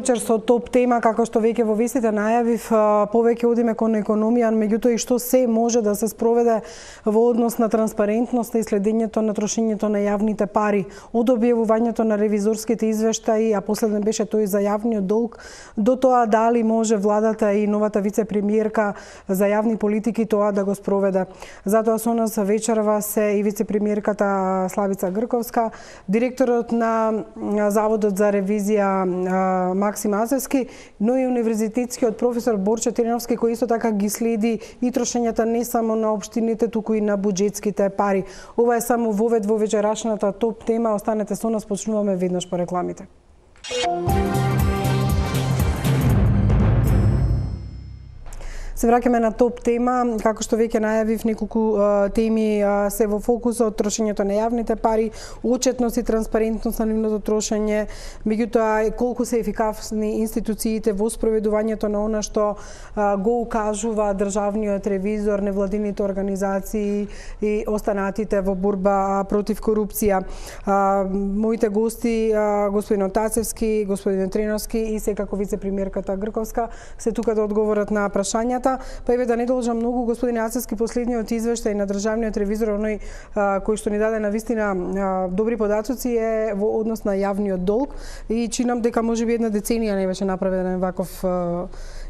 вечер со топ тема, како што веќе во вестите најавив, повеќе одиме кон економија, меѓутоа и што се може да се спроведе во однос на транспарентност и следењето на трошењето на јавните пари. Од објавувањето на ревизорските извештаи, а последен беше тој за јавниот долг, до тоа дали може владата и новата вице-премиерка за јавни политики тоа да го спроведе. Затоа со нас вечерва се и вице-премиерката Славица Грковска, директорот на Заводот за ревизија Максим Азевски, но и универзитетскиот професор Борче Тереновски, кој исто така ги следи и трошењата не само на општините, туку и на буџетските пари. Ова е само вовед во вечерашната топ тема. Останете со нас, почнуваме веднаш по рекламите. Се враќаме на топ тема, како што веќе најавив, неколку теми се во фокусот: трошењето на јавните пари, отчетност и транспарентност на нивното трошење, меѓутоа колку се ефикасни институциите во спроведувањето на она што го укажува државниот ревизор, невладините организации и останатите во борба против корупција. Моите гости, господин Тацевски, господин Треновски и секако вице-премиерката Грковска, се тука да одговорат на прашањата. Па еве да не должам многу, господин Ацевски, последниот извештај на државниот ревизор, оној кој што ни даде на вистина добри податоци, е во однос на јавниот долг и чинам дека можеби една деценија не беше направен ваков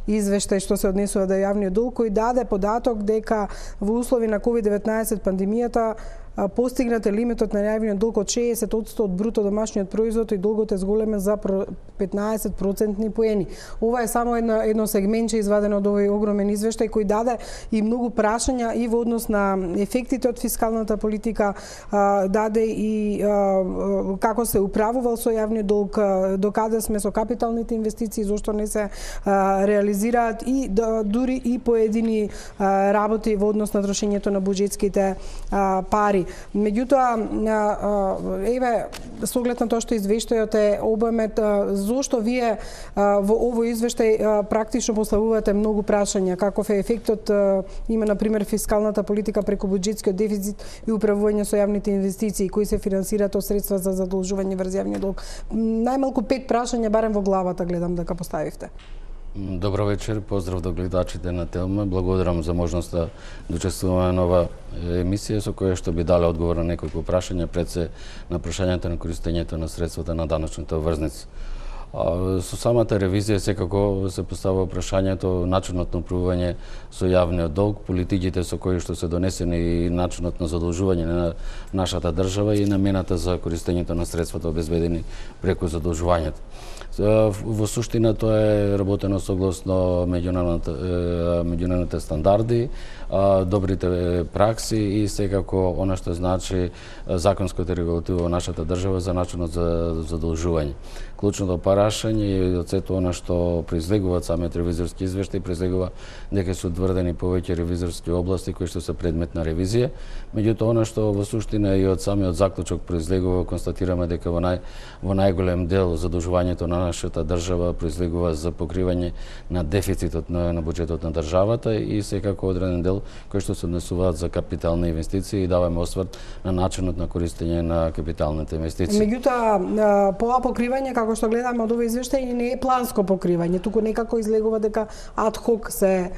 извештај што се однесува до јавниот долг, кој даде податок дека во услови на COVID-19 пандемијата постигнат лимитот на јавниот долг од 60% од бруто домашниот производ и долгот е зголемен за 15% поени. Ова е само едно сегментче извадено од овој огромен извештај кој даде и многу прашања и во однос на ефектите од фискалната политика, даде и како се управувал со јавниот долг, докаде сме со капиталните инвестиции, зошто не се реализираат и дури и поедини работи во однос на трошењето на буџетските пари. Меѓутоа, еве, со оглед на тоа што извештајот е обемет, зошто вие во овој извештај практично поставувате многу прашања? Каков е ефектот, има, например, фискалната политика преку буџетскиот дефицит и управување со јавните инвестиции, кои се финансираат од средства за задолжување врз јавниот долг? Најмалку 5 прашања, барем во главата, гледам дека поставивте. Добро вечер, поздрав до гледачите на Телма. Благодарам за можноста да учествуваме на ова емисија со која што би дала одговор на неколку прашања, пред се на прашањата на користењето на средствата на даночната врзница. Со самата ревизија секако се поставува прашањето начинот на управување со јавниот долг, политиките со кои што се донесени и начинот на задолжување на нашата држава и намената за користењето на средствата обезбедени преку задолжувањето. Во суштина тоа е работено согласно меѓународните стандарди, добрите пракси и секако она што значи законската регулатива во нашата држава за начинот за задолжување. Клучното прашање и од сето она што произлегуваат самиот ревизорски извештај, произлегува дека се утврдени повеќе ревизорски области кои што се предмет на ревизија. Меѓутоа, она што во суштина и од самиот заклучок произлегува, констатираме дека во најголем дел задолжувањето на нашата држава произлегува за покривање на дефицитот на буџетот на државата и секако одреден дел кои што се однесуваат за капитални инвестиции и даваме осврт на начинот на користење на капиталните инвестиции. Меѓутоа, ова покривање, како што гледаме од овој извештај, не е планско покривање, туку некако излегува дека ад хок се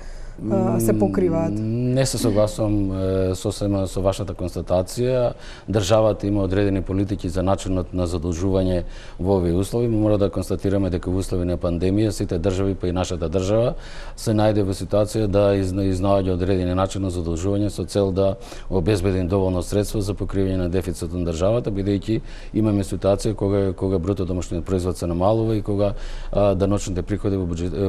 покриваат. Не се согласувам сосема со вашата констатација. Државата има одредени политики за начинот на задолжување во овие услови. Мора да констатираме дека во услови на пандемија сите држави, па и нашата држава, се најде во ситуација да изнаоѓа одредени начин на задолжување со цел да обезбеди доволно средства за покривање на дефицитот на државата, бидејќи имаме ситуација кога бруто домашниот производ се намалува и кога даночните приходи во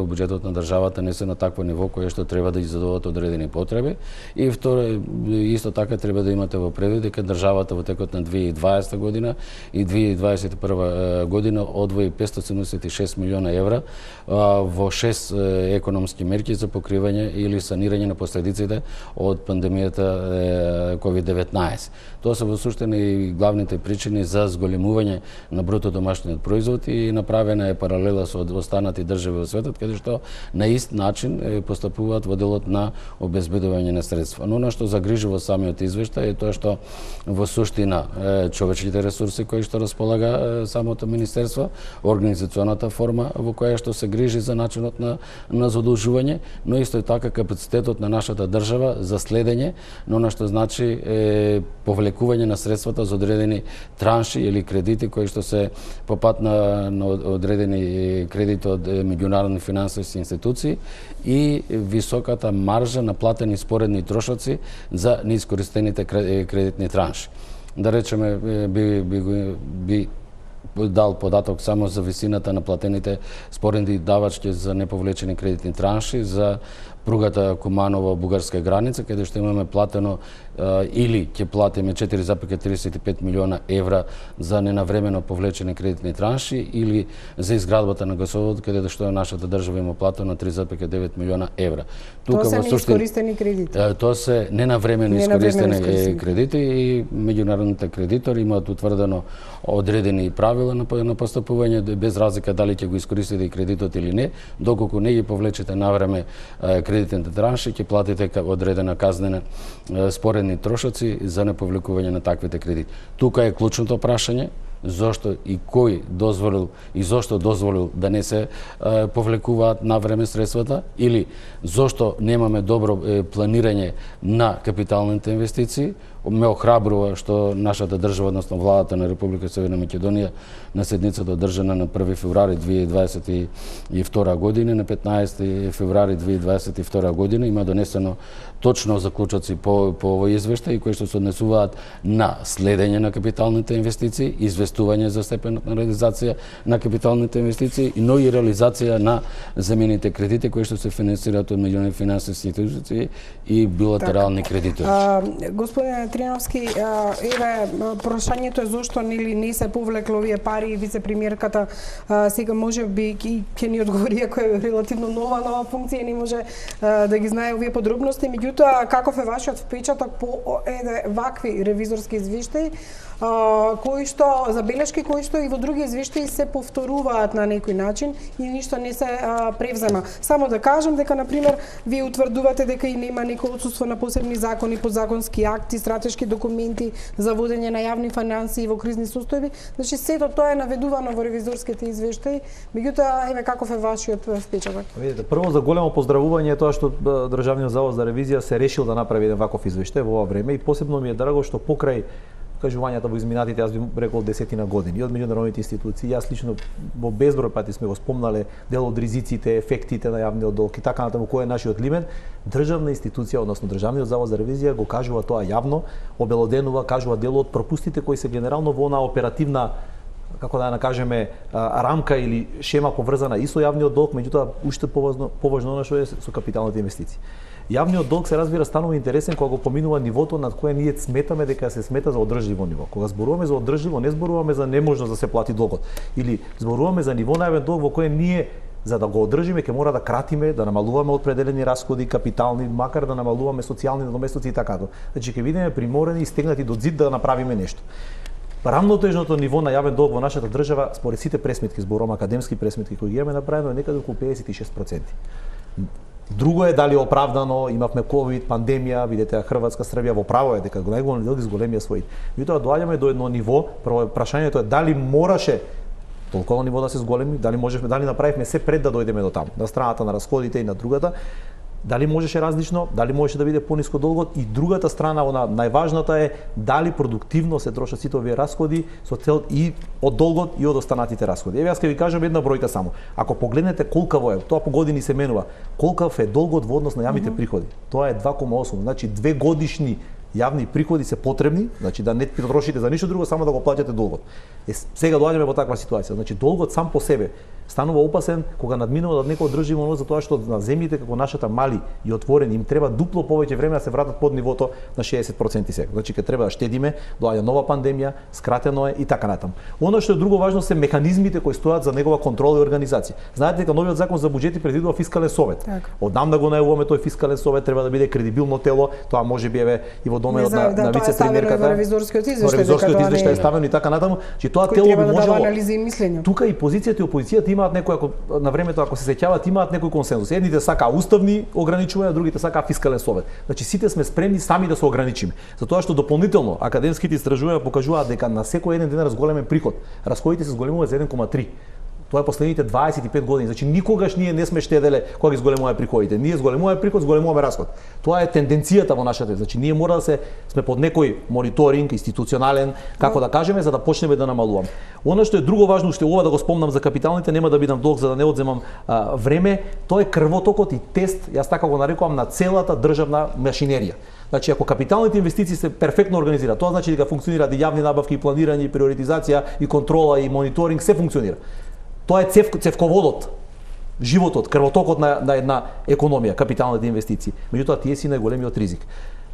буџетот на државата не се на такво ниво кое што треба да задоволат одредени потреби. И второ, исто така треба да имате во предвид дека државата во текот на 2020 година и 2021 година одвои 576 милиона евра во 6 економски мерки за покривање или санирање на последиците од пандемијата COVID-19. Тоа се во суштина и главните причини за зголемување на бруто домашниот производ и направена е паралела со останати држави во светот, каде што на ист начин постапуваат во делот на обезбедување на средства. Но она што загрижи во самиот извештај е тоа што во суштина човечните ресурси кои што располага самото министерство, организационата форма во која што се грижи за начинот на задолжување, но исто така капацитетот на нашата држава за следење на она што значи повлекување на средствата за одредени транши или кредити кои што се по пат на одредени кредити од меѓународни финансиски институции и високата маржа на платени споредни трошоци за неискористените кредитни транши. Да речеме, би дал податок само за висината на платените споредни давачки за неповлечени кредитни транши за пругата Куманово-Бугарска граница, каде што имаме платено или ќе платиме 4,35 милиона евра за ненавремено повлечени кредитни транши или за изградбата на гасовод, каде што нашата држава има платено 3,9 милиона евра. Тука тоа се неискористени кредити. Тоа се ненавремено искористени кредити и меѓународните кредитори имаат утврдено одредени правила на постапување без разлика дали ќе го искористите и кредитот или не, доколку не ги повлечете навреме кредитните транши, ќе платите одредена казнена споредни трошоци за неповлекување на таквите кредити. Тука е клучното прашање, зошто и кој дозволил и зошто дозволил да не се повлекуваат навреме средствата или зошто немаме добро планирање на капиталните инвестиции. Ме охрабрува што нашата држава, односно владата на Република Северна Македонија на седницата одржана на 1 февруари 2022 година, на 15 февруари 2022 година има донесено точно заклучоци по овој извештај кои што се однесуваат на следење на капиталните инвестиции, известување за степенот на реализација на капиталните инвестиции, но и реализација на замените кредити кои што се финансираат од меѓународни финансиски институции и билатерални кредитори. Господине Тријановски, еве прашањето е зошто нели не се повлекле овие пари и вице-премиерката сега можеби ќе ни одговори ако е релативно нова функција не може да ги знае овие подробности, меѓутоа каков е вашиот впечаток по вакви ревизорски извештаи кои што забелешки кои што и во други извештаи се повторуваат на некој начин и ништо не се превзема. Само да кажам дека на пример вие утврдувате дека и нема некој отсуство на посебни закони, подзаконски акти, стратешки документи за водење на јавни финансии во кризни состојби. Значи сето тоа е наведувано во ревизорските извештаи. Меѓутоа еве каков е вашиот впечаток? Видите, прво за големо поздравување е тоа што Државниот завод за ревизија се решил да направи еден ваков извештај во ова време и посебно ми е драго што покрај кажувањата во изминатите, јас би рекол 10 години, од меѓународните институции, јас лично во безброј пати сме го спомнале дел од ризиците, ефектите на јавниот долг и така натаму кој е нашиот лимит, државна институција, односно Државниот завод за ревизија го кажува тоа јавно, обелоденува, кажува дел од пропустите кои се генерално во онаа оперативна како да накажеме рамка или шема поврзана и со јавниот долг, меѓутоа уште поважно она што е со капиталните инвестиции. Јавниот долг се разбира станува интересен кога го поминува нивото над кое ние сметаме дека се смета за одржливо ниво. Кога зборуваме за одржливо, не зборуваме за неможност да се плати долгот или зборуваме за ниво на јавен долг во кое ние за да го одржиме ќе мора да кратиме, да намалуваме определени расходи капитални, макар да намалуваме социјални надоместоци и така. Значи ќе бидеме приморени и стегнати до зид да направиме нешто. Рамнотежното ниво на јавен долг во нашата држава според сите пресметки, зборувам академски пресметки кои ги имаме направено, е некаде околу 56%. Друго е дали оправдано, имавме ковид, пандемија, видете Хрватска, Србија во право е дека најголем дел ги зголемија своите. Меѓутоа доаѓаме до едно ниво, прво прашањето е дали мораше толкова ниво да се зголеми, дали можевме, дали направивме се пред да дојдеме до таму, на страната на расходите и на другата. Дали можеше различно, дали можеше да биде пониско долгот и другата страна, она најважната е дали продуктивно се трошат сите овие расходи со цел и од долгот и од останатите расходи. Еве јас ќе ви кажам една бројка само. Ако погледнете колкаво е, тоа по години се менува, колкав е долгот во однос на јавните приходи. Тоа е 2,8, значи 2 годишни јавни приходи се потребни, значи да не трошите за ништо друго, само да го плаќате долгот. Сега доаѓаме во таква ситуација. Значи долгот сам по себе станува опасен кога надминува од некој одржливо ниво, затоа што на земјите како нашата мали и отворени им треба дупло повеќе време да се вратат под нивото на 60% сега. Значи ќе треба да штедиме, доаѓа нова пандемија, скратено е и така натаму. Оно што е друго важно се механизмите кои стојат за негова контрола и организација. Знаете дека новиот закон за буџети предвидува фискален совет. Одамна го најавуваме тој фискален совет, треба да биде кредибилно тело, тоа можеби еве и во во доменот на вице-премиерката. Во ревизорскиот извештај. Ревизорскиот извештај е ставено и така натаму, че тоа тело би можело анализи и мислење. Тука и позицијата и опозицијата имаат некој, ако на времето ако се сеќаваат, имаат некој консензус. Едните сакаа уставни ограничувања, другите сакаа фискален совет. Значи сите сме спремни сами да се ограничиме. Затоа што дополнително академските истражувања покажуваат дека на секој еден денар зголемен приход, расходите се зголемуваат за 1,3. Тоа е последните 25 години. Значи никогаш ние не сме штеделе кога ги зголемуваме приходите. Ние зголемуваме приход, зголемуваме расход. Тоа е тенденцијата во нашата. Значи ние мора да сме под некој мониторинг институционален, како да кажеме, за да почнеме да намалуваме. Она што е друго важно, што ова да го спомнам за капиталните, нема да бидам долг за да не одземам време, тоа е крвотокот и тест, јас така го нарекувам, на целата државна машинерија. Значи, ако капиталните инвестиции се перфектно организираат, тоа значи дека функционираат и јавни набавки, и планирање, и приоритизација, и контрола, и мониторинг, се функционира. Тоа е цевководот, животот, крвотокот на една економија, капиталните инвестиции. Меѓутоа, тие си најголемиот ризик.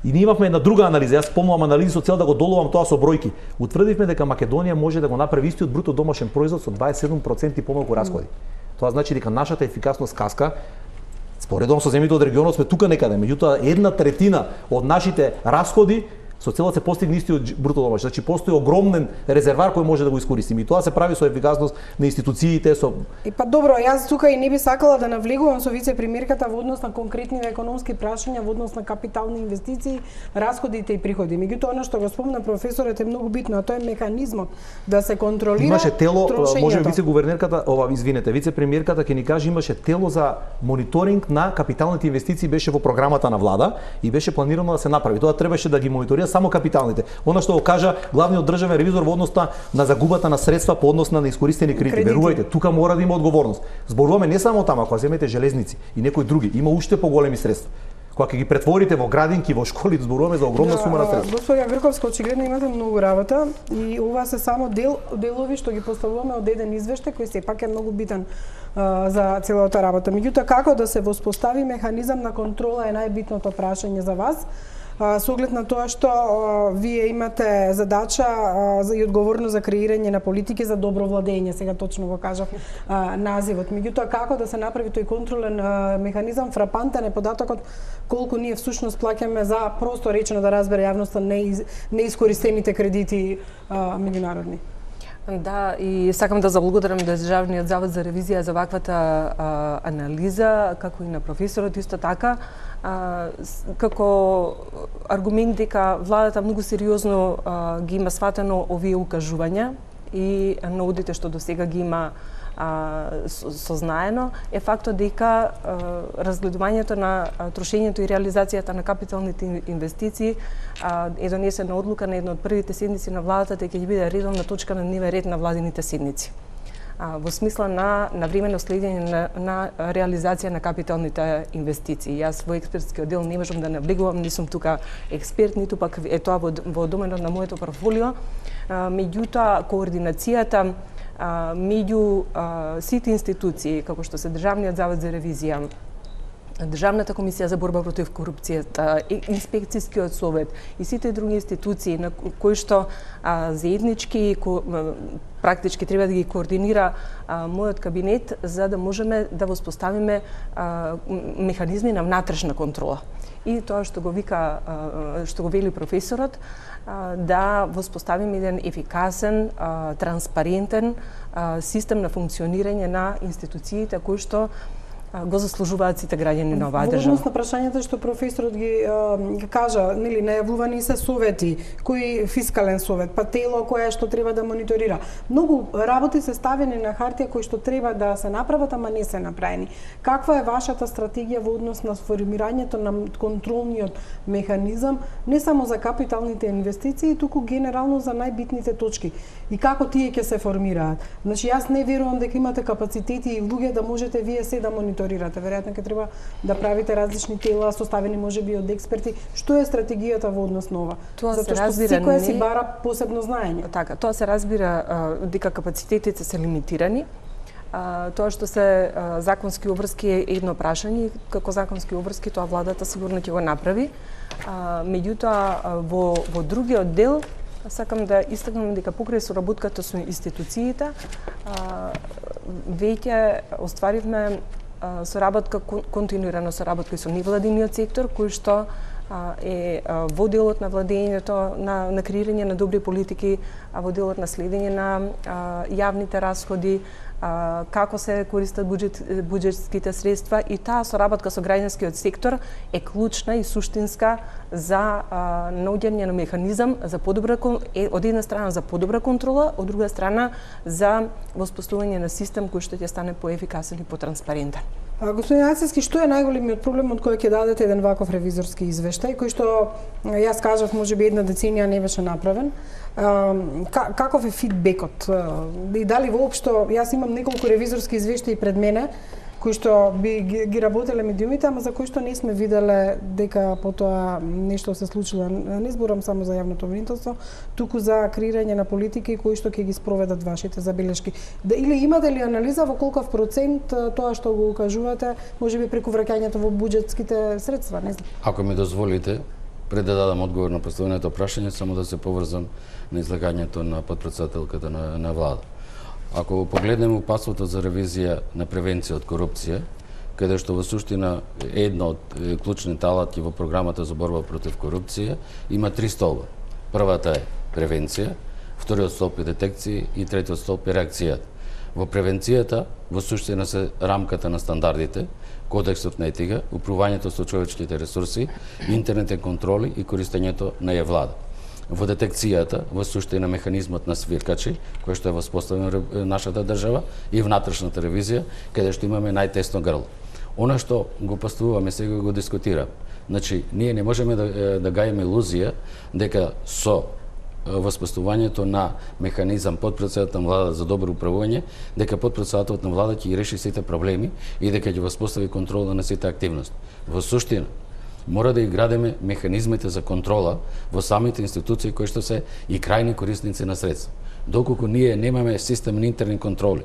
И ние имавме една друга анализа, јас спомнувам анализи со цел да го доловам тоа со бројки. Утврдивме дека Македонија може да го направи истиот бруто домашен производ со 27% помалку расходи. Тоа значи дека нашата ефикасност каска. Споредом со земјите од регионот сме тука некаде, меѓутоа 1/3 од нашите расходи со цел да се постигне истиот бруто домашен. Значи постои огромен резервар кој може да го искористиме и тоа се прави со ефикасност на институциите, со И па добро, јас тука и не би сакала да навлегувам со вице-премиерката во однос на конкретни економски прашања, во однос на капитални инвестиции, расходите и приходи. Меѓутоа, она што го спомна професорот е многу битно, а тоа е механизмот да се контролира. Имаше тело, трошењето. може би вице-гувернерката, вице-премиерката ќе ни каже, имаше тело за мониторинг на капиталните инвестиции, беше во програмата на влада и беше планирано да се направи. Тоа требаше да ги мониторира само капиталните. Она што го кажа главниот државен ревизор во однос на загубата на средства по однос на неискористени кредити. Верувајте, тука мора да има одговорност. Зборуваме не само тама, кога земете железници и некои други, има уште поголеми средства. Кога ќе ги претворите во градинки, во школи, зборуваме за огромна сума на средства. Господја Грковска, очигледно имате многу работа и ова се само делови што ги поставуваме од еден извештај кој сепак е многу битен за целата работа. Меѓутоа, како да се воспостави механизам на контрола е најбитното прашање за вас. Со оглед на тоа што вие имате задача и одговорност за креирање на политики за добро владење, сега точно го кажав називот. Меѓутоа, како да се направи тој контролен механизам, фрапантен е податокот колку ние всушност плаќаме за, просто речено да разбере јавноста, неискористените кредити меѓународни. Да, и сакам да заблагодарам Државниот завод за ревизија за ваквата анализа, како и на професорот исто така, како аргумент дека владата многу сериозно ги има сватено овие укажувања и наудите што досега ги има сознаено, е фактот дека разгледувањето на трошењето и реализацијата на капиталните инвестиции е донесена одлука на една од првите седници на владата дека ќе биде редовна точка на дневен ред на владините седници. Во смисла на времено следење на реализација на капиталните инвестиции. Јас во експертскиот дел не можам да навлегувам, не сум тука експерт, ниту пак е тоа во доменот на моето портфолио. Меѓутоа, координацијата меѓу сите институции, како што се Државниот завод за ревизија, Државната комисија за борба против корупцијата, инспекцијскиот совет и сите други институции на кои што заеднички практички треба да ги координира мојот кабинет за да можеме да воспоставиме механизми на внатрешна контрола. И тоа што го вика, што го вели професорот, да воспоставиме еден ефикасен, транспарентен систем на функционирање на институциите кои што го заслужуваат сите граѓани на оваа држава. Во однос на прашањето што професорот ги кажа, нели, најавувани се совети, кој фискален совет, па тело кое што треба да мониторира. Многу работи се ставени на хартија кои што треба да се направат, ама не се направени. Каква е вашата стратегија во однос на формирањето на контролниот механизам, не само за капиталните инвестиции, туку генерално за најбитните точки? И како тие ќе се формираат? Значи, јас не верувам дека имате капацитети и луѓе да можете вие се да мониторирате. Веројатно ќе треба да правите различни тела, составени можеби од експерти. Што е стратегијата во однос на ова? Тоа Затоа се разбира, што секој си бара посебно знаење. Така, тоа се разбира дека капацитетите се лимитирани. Тоа што се законски обврски е едно прашање, како законски обврски тоа владата сигурно ќе го направи. Меѓутоа во другиот дел сакам да истакнам дека покрај соработката со институциите веќе остваривме соработка, континуирана соработка со невладиниот сектор, кој што е во делот на владењето, на креирање на добри политики, во делот на следење на јавните расходи, како се користат буџетските средства, и таа соработка со граѓанскиот сектор е клучна и суштинска за наоѓање на механизам за подобра, од една страна за подобра контрола, од друга страна за воспоставување на систем кој што ќе стане поефикасен и потранспарентен. Господин Ацевски, што е најголемиот проблем од кој ќе дадете еден ваков ревизорски извештај, кој што јас кажав можеби една деценија не беше направен? Каков е фидбекот? И дали воопшто, јас имам неколку ревизорски извештаи пред мене, кои што би ги работеле медиумите, ама за кои што не сме виделе дека потоа нешто се случило. Не зборам само за јавното обвинителство, туку за креирање на политики кои што ќе ги спроведат вашите забелешки. Или имате ли анализа во колков процент тоа што го укажувате, можеби преку враќањето во буџетските средства, не знам. Ако ми дозволите, пред да дадам одговор на поставеното прашање, само да се поврзам на излагањето на подпредседателката на влада. Ако погледнеме упатството за ревизија на превенција од корупција, каде што во суштина едно од клучните алатки во програмата за борба против корупција има 3 столба. Првата е превенција, вториот столб е детекција и третиот столб е реакцијата. Во превенцијата во суштина се рамката на стандардите, кодексот на етика, управувањето со човечките ресурси, интернетен контроли и користењето на влада. Во детекцијата, во суштина механизмот на свиркачи, кој што е воспоставен нашата држава, и внатрешната ревизија, каде што имаме најтесно грло. Она што го поставуваме сега го дискутираме. Значи, ние не можеме да гајаме илузија дека со воспоставувањето на механизам подпредседател на влада за добро управување, дека подпредседателот на влада ќе ги реши сите проблеми и дека ќе воспостави контрола на сите активности. Во суштина, мора да иградеме механизмите за контрола во самите институции кои што се и крајни корисници на средства. Доколку ние немаме систем на интерни контроли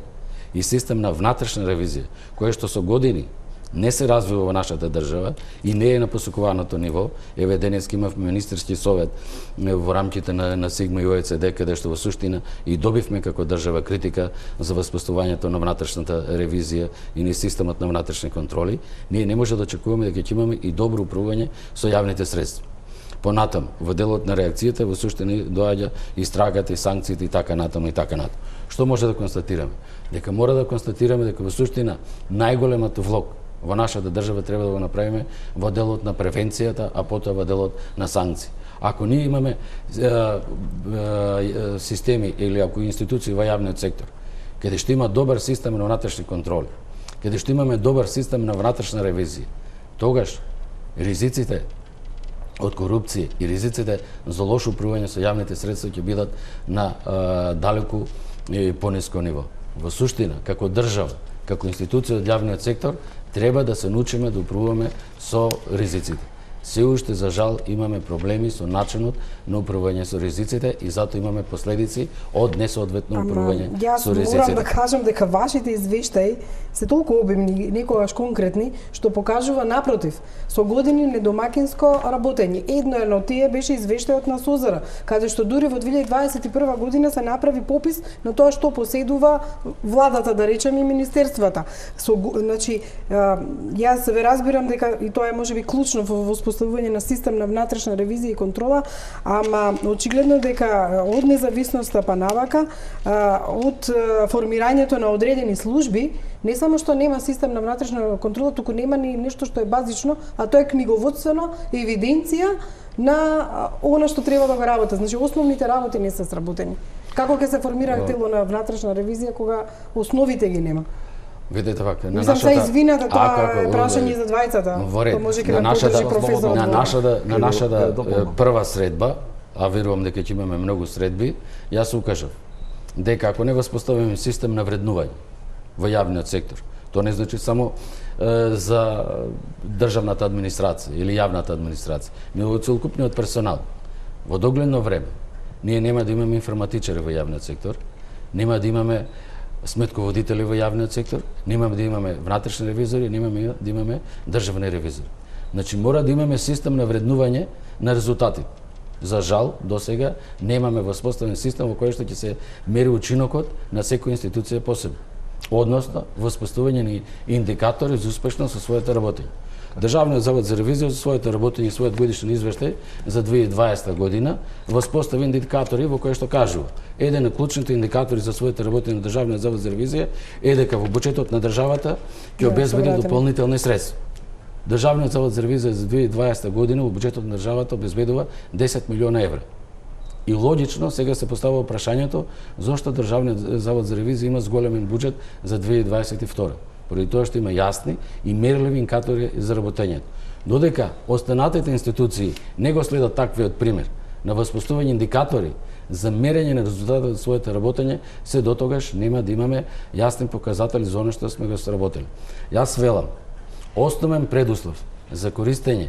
и систем на внатрешна ревизија, која што со години не се развива во нашата држава и не е на посокуваното ниво. Еве денеска имавме министерски совет во рамките на Сигма и ОЕЦД, каде што во суштина и добивме како држава критика за воспоставувањето на внатрешната ревизија и на системот на внатрешни контроли. Ние не може да очекуваме дека ќе имаме и добро управување со јавните средства. Понатаму, во делот на реакцијата, во суштина доаѓа истрагата и санкциите и така натаму и така натаму. Што може да констатираме? Дека мора да констатираме дека во суштина најголемот влог во нашата држава треба да го направиме во делот на превенцијата, а потоа во делот на санкции. Ако ние имаме системи или ако институции во јавниот сектор, каде што има добар систем на внатрешни контроли, каде што имаме добар систем на внатрешна ревизија, тогаш ризиците од корупција и ризиците за лошо управување со јавните средства ќе бидат на далеку пониско ниво. Во суштина, како држава, како институција од јавниот сектор, треба да се научиме да управуваме со ризиците. Се уште, за жал, имаме проблеми со начинот на управување со ризиците и затоа имаме последици од несоодветно управување со ризиците. Јас морам да кажам дека вашите извештаи се толку обимни, некогаш конкретни, што покажува напротив, со години недомакинско работење. Едно од тие беше извештајот на СОЗР, каде што дури во 2021 година се направи попис на тоа што поседува владата, да речеме, и министерствата. Значи, јас ве разбирам дека и тоа е можеби клучно во воспоставување на систем на внатрешна ревизија и контрола, ама очигледно дека од независноста па навака, од формирањето на одредени служби, не само што нема систем на внатрешна контрола, туку нема ни нешто што е базично, а тоа е книговодствено евиденција на она што треба да го работи. Значи, основните работи не се сработени. Како ќе се формира тело на внатрешна ревизија кога основите ги нема? Видете вака, на нашата... Мислам, се извинете, тоа е прашање за двајцата. Во ред, на нашата прва средба, а верувам дека ќе имаме многу средби, јас укажав дека ако не воспоставиме систем на вреднување во јавниот сектор, тоа не значи само за државната администрација или јавната администрација, но во целокупниот персонал. Во догледно време ние нема да имаме информатичари во јавниот сектор, нема да имаме сметководители во јавниот сектор, нема да имаме внатрешни ревизори, нема да имаме државни ревизори. Значи мора да имаме систем на вреднување на резултати. За жал, досега немаме воспоставен систем во кој што ќе се мери учинокот на секоја институција посебно, односно воспоставување на индикатори за успешност со своето работење. Државниот завод за ревизија за своето работење и својот годишен извештај за 2020 година воспостави индикатори во кои што кажува: еден од клучните индикатори за своето работење на Државниот завод за ревизија е дека во буџетот на државата ќе обезбеди дополнителни средства. Државниот завод за ревизија за 2020 година во буџетот на државата обезбедува 10 милиона евра. И логично сега се поставува прашањето зошто Државниот завод за ревизија има зголемен буџет за 2022. Поради тоа што има јасни и мерливи индикатори за работењето. Додека останатите институции не го следат таквиот пример на воспоставување индикатори за мерење на резултатот од своето работење, се дотогаш нема да имаме јасни показатели за оно што сме го сработили. Јас велам, основен предуслов за користење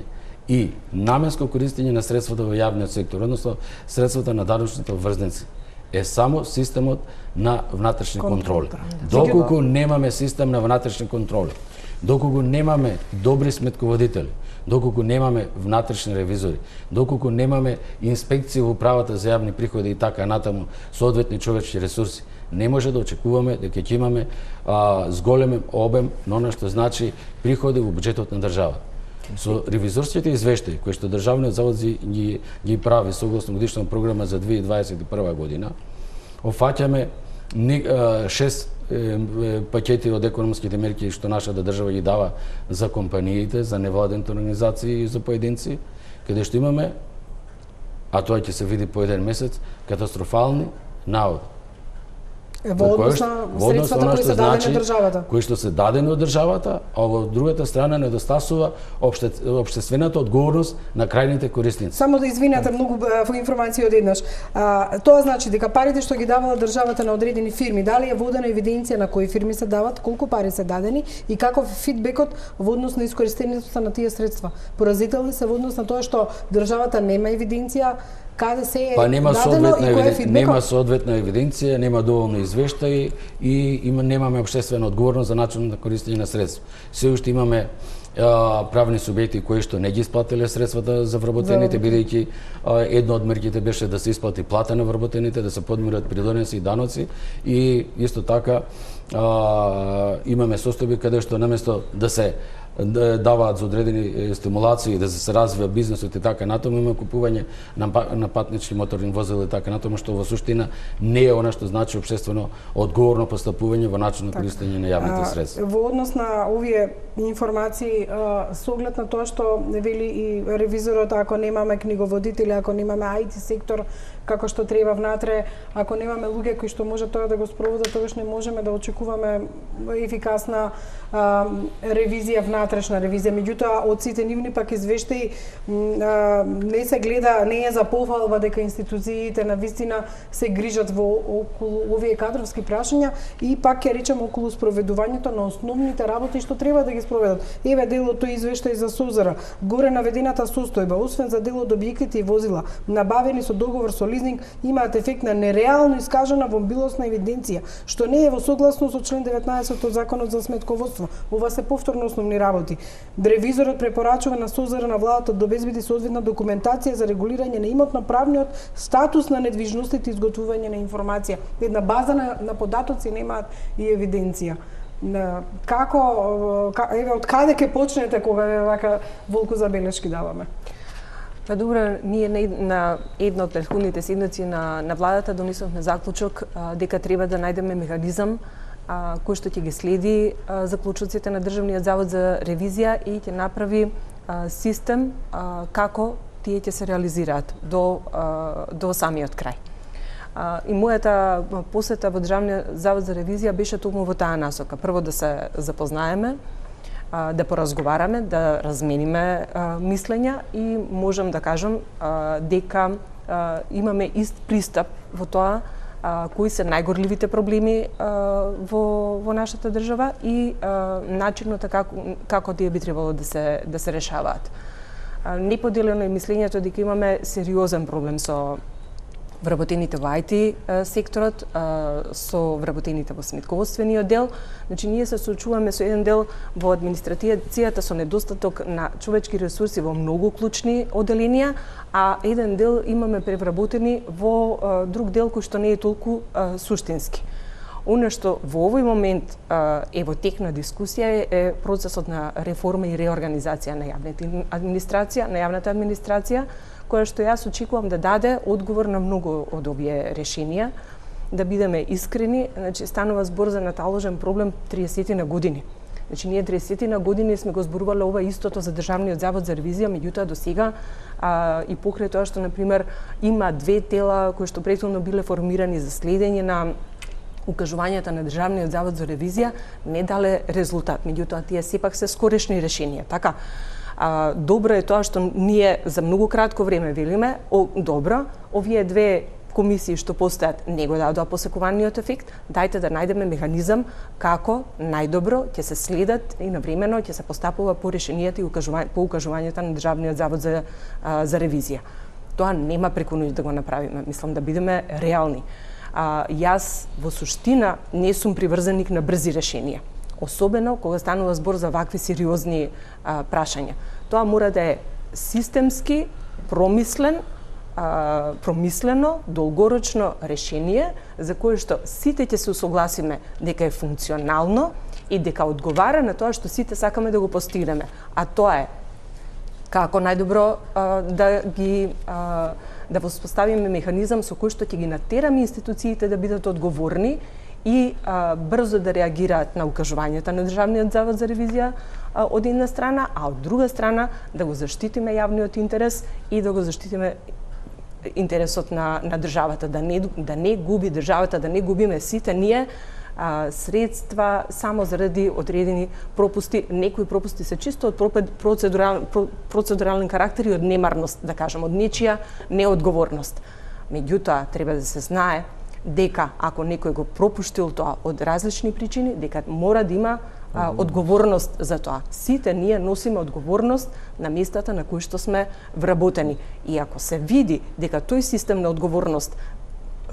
и наменско користење на средствата во јавниот сектор, односно средствата на даночните обврзници, е само системот на внатрешни контроли. Доколку немаме систем на внатрешни контроли, доколку немаме добри сметководители, доколку немаме внатрешни ревизори, доколку немаме инспекции во управата за јавни приходи и така натаму, соодветни човечки ресурси, не може да очекуваме дека ќе имаме зголемен обем на она што значи приходи во буџетот на државата. Со ревизорските извештаи кои што Државниот завод ги прави согласно годишна програма за 2021 година, офаќаме 6 пакети од економските мерки што нашата држава ги дава за компаниите, за невладените организации и за поединци, каде што имаме, а тоа ќе се види по еден месец, катастрофални наводи. Во однос на средствата кои се дадени од државата. Кои што се дадени од државата, а во другата страна недостасува општествената одговорност на крајните корисници. Само да извинете многу информации одеднаш. Тоа значи дека парите што ги давала државата на одредени фирми, дали е водена евиденција на кои фирми се дават, колку пари се дадени и каков фидбекот во однос на искористеноста на тие средства? Поразителни се во однос на тоа што државата нема евиденција каде се е дадено и кој е фидбекот? Нема соодветна евиденција, нема доволно извештаи и немаме општествена одговорност за начин на користење на средства. Се уште имаме правни субјекти кои што не ги исплатиле средствата за вработените, бидејќи едно од мерките беше да се исплати плата на вработените, да се подмират придонеси и даноци, и исто така имаме состојби каде што наместо да се даваат за одредени стимулации, да се развива бизнесот и така натаму, има купување на патнички моторни возила и така натаму, што во суштина не е она што значи општествено одговорно постапување во начин на користење на јавните средства. Во однос на овие информации, со оглед на тоа што вели и ревизорот, ако немаме книговодители, ако немаме IT сектор како што треба внатре, ако немаме луѓе кои што може тоа да го спроводат, тогаш не можеме да очекуваме ефикасна ревизија, внатрешна ревизија. Меѓутоа, од сите нивни пак извештаи не се гледа, не е за похвалба дека институциите на вистина се грижат во околу овие кадровски прашања и пак ќе речеме околу спроведувањето на основните работи што треба да ги спроведат. Еве делото извештај за СОЗР, горе наведената состојба, освен за дел од објектите и возила, набавени со договор со лизинг, имаат ефект на нереално искажана вомбилосна евиденција, што не е во согласност со член 19 од Законот за сметководство. Ова се повторно основни работи. Ревизорот препорачува на СОЗР на владата да обезбеди соодветна документација за регулирање на имотно-правниот статус на недвижностите и изготвување на информација. Една база на податоци немаат и евиденција. Еве, од каде ќе почнете кога вака волку забелешки даваме? Па добро, ние на една од претходните седници на владата донесовме заклучок дека треба да најдеме механизам кој што ќе ги следи заклучоците на Државниот завод за ревизија и ќе направи систем како тие ќе се реализираат до самиот крај. И мојата посета во Државниот завод за ревизија беше токму во таа насока. Прво да се запознаеме, да поразговараме, да размениме мислења и можам да кажам дека имаме ист пристап во тоа кои се најгорливите проблеми во нашата држава и начинот како тие би требало да се решаваат. Неподелено е мислењето дека имаме сериозен проблем со вработените во IT секторот, со вработените во сметководствениот дел. Значи, ние се соочуваме со еден дел во администрацијата со недостаток на човечки ресурси во многу клучни оделенија, а еден дел имаме превработени во друг дел кој што не е толку суштински. Оно што во овој момент е во тек на дискусија е процесот на реформа и реорганизација на јавната администрација, која што јас очекувам да даде одговор на многу од овие решенија. Да бидеме искрени, значи станува збор за наталожен проблем 30 на години. Значи ние 30 на години сме го зборувале ова истото за Државниот завод за ревизија, меѓутоа до сега и покрај тоа што на пример има две тела кои што претходно биле формирани за следење на укажувањата на Државниот завод за ревизија, не дале резултат. Меѓутоа тие сепак се скорешни решенија. Така, добро е тоа што ние за многу кратко време велиме, добро, овие две комисии што постојат не го дадоа посекуваниот ефект, дајте да најдеме механизам како најдобро ќе се следат и навремено ќе се постапува по решенијата и по укажувањата на Државниот завод за ревизија. Тоа нема преку ноќ да го направиме, мислам да бидеме реални. Јас во суштина не сум приврзаник на брзи решенија, особено кога станува збор за вакви сериозни прашања. Тоа мора да е системски, промислено, долгорочно решение за кое што сите ќе се усогласиме дека е функционално и дека одговара на тоа што сите сакаме да го постигнеме. А тоа е како најдобро да воспоставиме механизам со кој што ќе ги натераме институциите да бидат одговорни и брзо да реагираат на укажувањата на Државниот завод за ревизија од една страна, а од друга страна да го заштитиме јавниот интерес и да го заштитиме интересот на државата, да не губи државата, да не губиме сите ние средства само заради одредени пропусти. Некои пропусти се чисто од процедурален карактер и од немарност, да кажам, од нечија неодговорност. Меѓутоа, треба да се знае дека ако некој го пропуштил тоа од различни причини, дека мора да има одговорност за тоа. Сите ние носиме одговорност на местата на кои што сме вработени. И ако се види дека тој систем на одговорност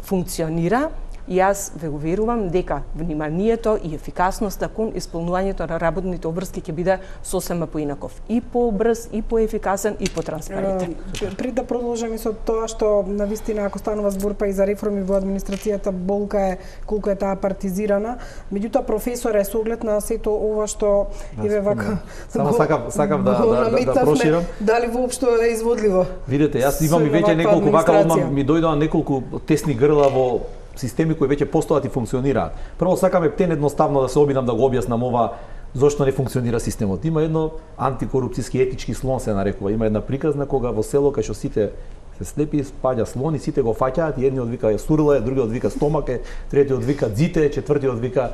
функционира, јас ве уверувам дека вниманието и ефикасноста кон исполнувањето на работните обврски ќе биде сосема поинаков. И побрз, и поефикасен, и потранспарентен. Пред да продолжам и со тоа што навистина ако станува збор па и за реформи во администрацијата, болка е колку е таа партизирана. Меѓутоа професоре, со оглед на сето ова што еве вака само сакам да проширам. Дали воопшто е изводливо? Видете, јас имам и веќе неколку вака одма ми дојдоа неколку тесни грла во системи кои веќе постојат и функционираат. Прво сакам ептен едноставно да се обидам да го објаснам ова зошто не функционира системот. Има едно антикорупцијски етички слон се нарекува. Има една приказна кога во село кај што сите се слепи, спаѓа слон и сите го фаќаат и едниот вика е сурла, другиот вика стомак, третиот вика дзите, четвртиот вика.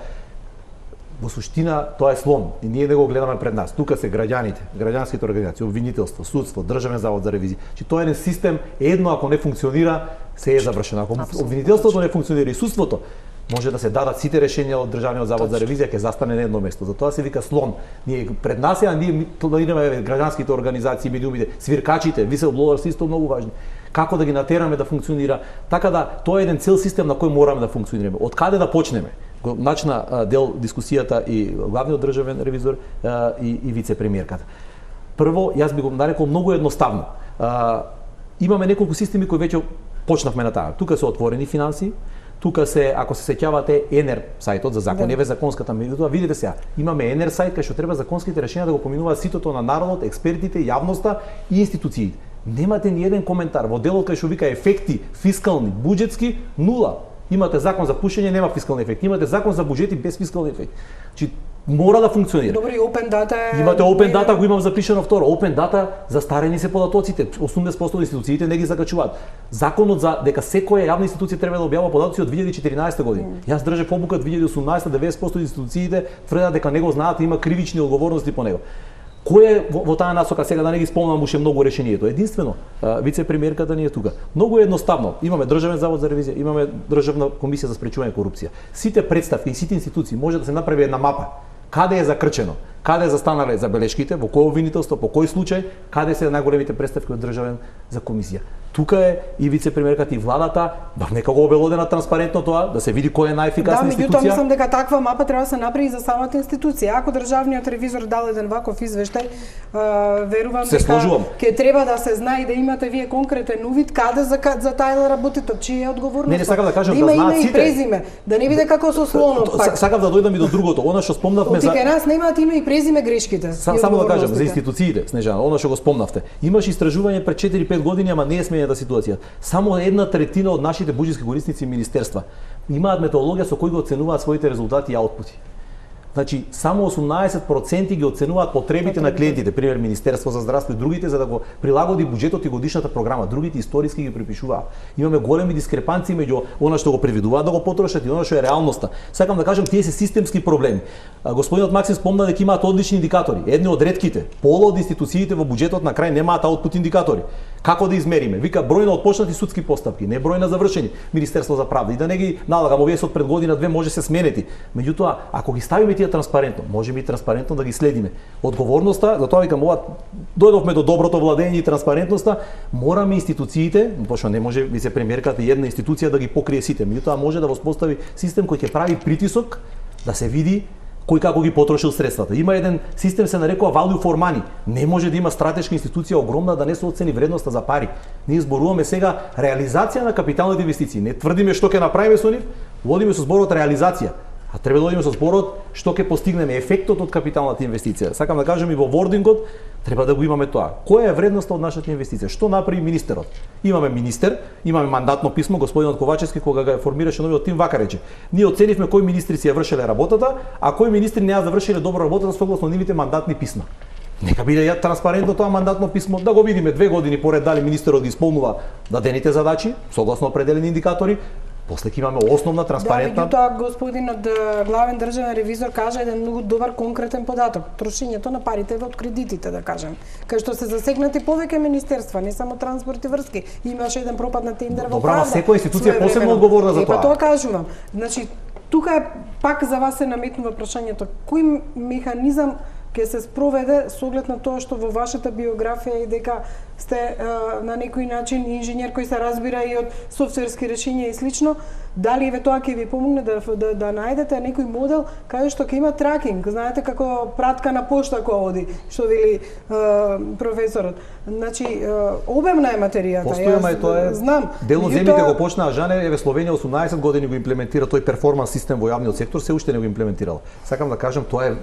Во суштина тоа е слон и ние не го гледаме пред нас. Тука се граѓаните, граѓанските организации, обвинителство, судство, Државен завод за ревизија. Че тоа е еден систем, едно ако не функционира, се е завршено. Ако обвинителството не функционира и судството, може да се дадат сите решенија од Државниот завод за ревизија, ќе застане на едно место. Затоа се вика слон. Ние пред нас ние планираме граѓанските организации, медиумите, свиркачите, whistleblowersi исто многу важни. Како да ги натераме да функционира, така да тоа е еден цел систем на кој мораме да функционираме. Од каде да почнеме? Го начна дел дискусијата и главниот државен ревизор и вице-премиерката. Прво, јас би го нарекол многу едноставно. Имаме неколку системи кои веќе почнавме на таа. Тука се отворени финанси, тука се, ако се сеќавате, ЕНЕР сајтот за закон, еве законската меѓутоа, видите сега, имаме ЕНЕР сајт кај што треба законските решенија да го поминуваат ситото на народот, експертите, јавноста и институциите. Немате ни еден коментар во делот кај што вика ефекти фискални, буџетски, нула. Имате закон за пушење, нема фискални ефекти. Имате закон за буџети без фискални ефекти. Значи мора да функционира. Добро, и Open Data е... Имате Open Data, го имам запишано второ. Open Data, застарени се податоците. 80% од институциите не ги закачуваат. Законот за дека секоја јавна институција треба да објавува податоци од 2014 година. Јас држев обука 2018-90% од институциите тврдат дека не го знаат и има кривични одговорности по него. Кој е во таа насока, сега да не ги спомнам уште многу решението. Единствено, вице-премиерката ни е тука. Многу едноставно. Имаме Државен завод за ревизија, имаме Државна комисија за спречување корупција. Сите представки и сите институции може да се направи една мапа. Каде е закрчено? Каде застанале забелешките, во кој обвинителство, по кој случај, каде се најголемите представки од Државен за комисија. Тука е и вице-премиерката и владата, нека го обелодена транспарентно тоа, да се види која е најефикасна институција. Да, меѓутоа мислам дека таква мапа треба да се направи за самата институција. Ако државниот ревизор дал еден ваков извештај, верувам дека ќе треба да се знае и да имате вие конкретен увид каде за таа да работите, чија е одговорноста. Не, сакам да кажам да да знаат сите. Име и презиме, да не биде како со слонот пак. Сакам да дојдам и до другото, она што спомнавме за Тие нас немаат име и презиме грешките. Само да кажам за институциите, Снежана, она што го спомнавте. Имаш истражување пред 4-5 години, ама не е сменета ситуација. Само 1/3 од нашите буџетски корисници и министерства имаат методологија со кој го оценуваат своите резултати и аутпути. Значи, само 18% ги оценуваат потребите на клиентите, пример Министерство за здравство и другите, за да го прилагоди буџетот и годишната програма. Другите историски ги припишуваат. Имаме големи дискрепанции меѓу она што го предвидуваат да го потрошат и она што е реалноста. Сакам да кажам, тие се системски проблеми. Господинот Максим спомна дека имаат одлични индикатори. Едни од ретките. Пола од институциите во буџетот на крај немаат аутпут индикатори. Како да измериме? Вика број на отпочнати судски постапки, не број на завршени. Министерство за правда и да не ги налагам, овие се од пред година-две може се сменети. Меѓутоа, ако ги ставиме тие транспарентно, можеме и транспарентно да ги следиме. Одговорноста, затоа викам ова, дојдовме до доброто владење и транспарентноста, мораме институциите, пошто не може вице-премиерката и една институција да ги покрие сите, меѓутоа може да воспостави систем кој ќе прави притисок да се види кој како ги потрошил средствата. Има еден систем се нарекува value for money. Не може да има стратешка институција огромна да не се оцени вредноста за пари. Ние зборуваме сега реализација на капиталните инвестиции. Не тврдиме што ќе направиме со нив, водиме со зборот реализација. А треба да одиме со зборот што ќе постигнеме ефектот од капиталната инвестиција. Сакам да кажам и во вордингот треба да го имаме тоа. Која е вредноста од нашата инвестиција? Што направи министерот? Имаме министер, имаме мандатно писмо, господинот Ковачевски кога го формираше новиот тим вака рече: ние оценивме кои министри си ја вршеле работата, а кои министри не ја завршиле добро работата согласно нивните мандатни писма. Нека биде транспарентно тоа мандатно писмо, да го видиме 2 години поред дали министерот ги исполнува дадените задачи согласно определени индикатори. После ќе имаме основна транспарентна. Да, меѓутоа господинот главен државен ревизор кажа еден многу добар конкретен податок. Трошењето на парите од кредитите, да кажем. Кај што се засегнати повеќе министерства, не само транспорт и врски. Имаше еден пропад на тендер во Правда. Правда. Секоја институција е посебно одговорна за тоа. Па тоа кажувам. Значи, тука пак за вас се наметнува прашањето, кој механизам ќе се спроведе со оглед на тоа што во вашата биографија и дека сте на некој начин инженер кој се разбира и од софтверски решенја и слично, дали еве тоа ќе ви помогне да најдете некој модел каде што ќе има тракинг, знаете како пратка на пошта која оди, што вели професорот. Значи обемна е материјата. Постојама и тоа е. Знам. Дел од земјите го почнаа Жане, еве Словенија 18 години го имплементира тој перформанс систем во јавниот сектор, се уште не го имплементирала. Сакам да кажам, тоа е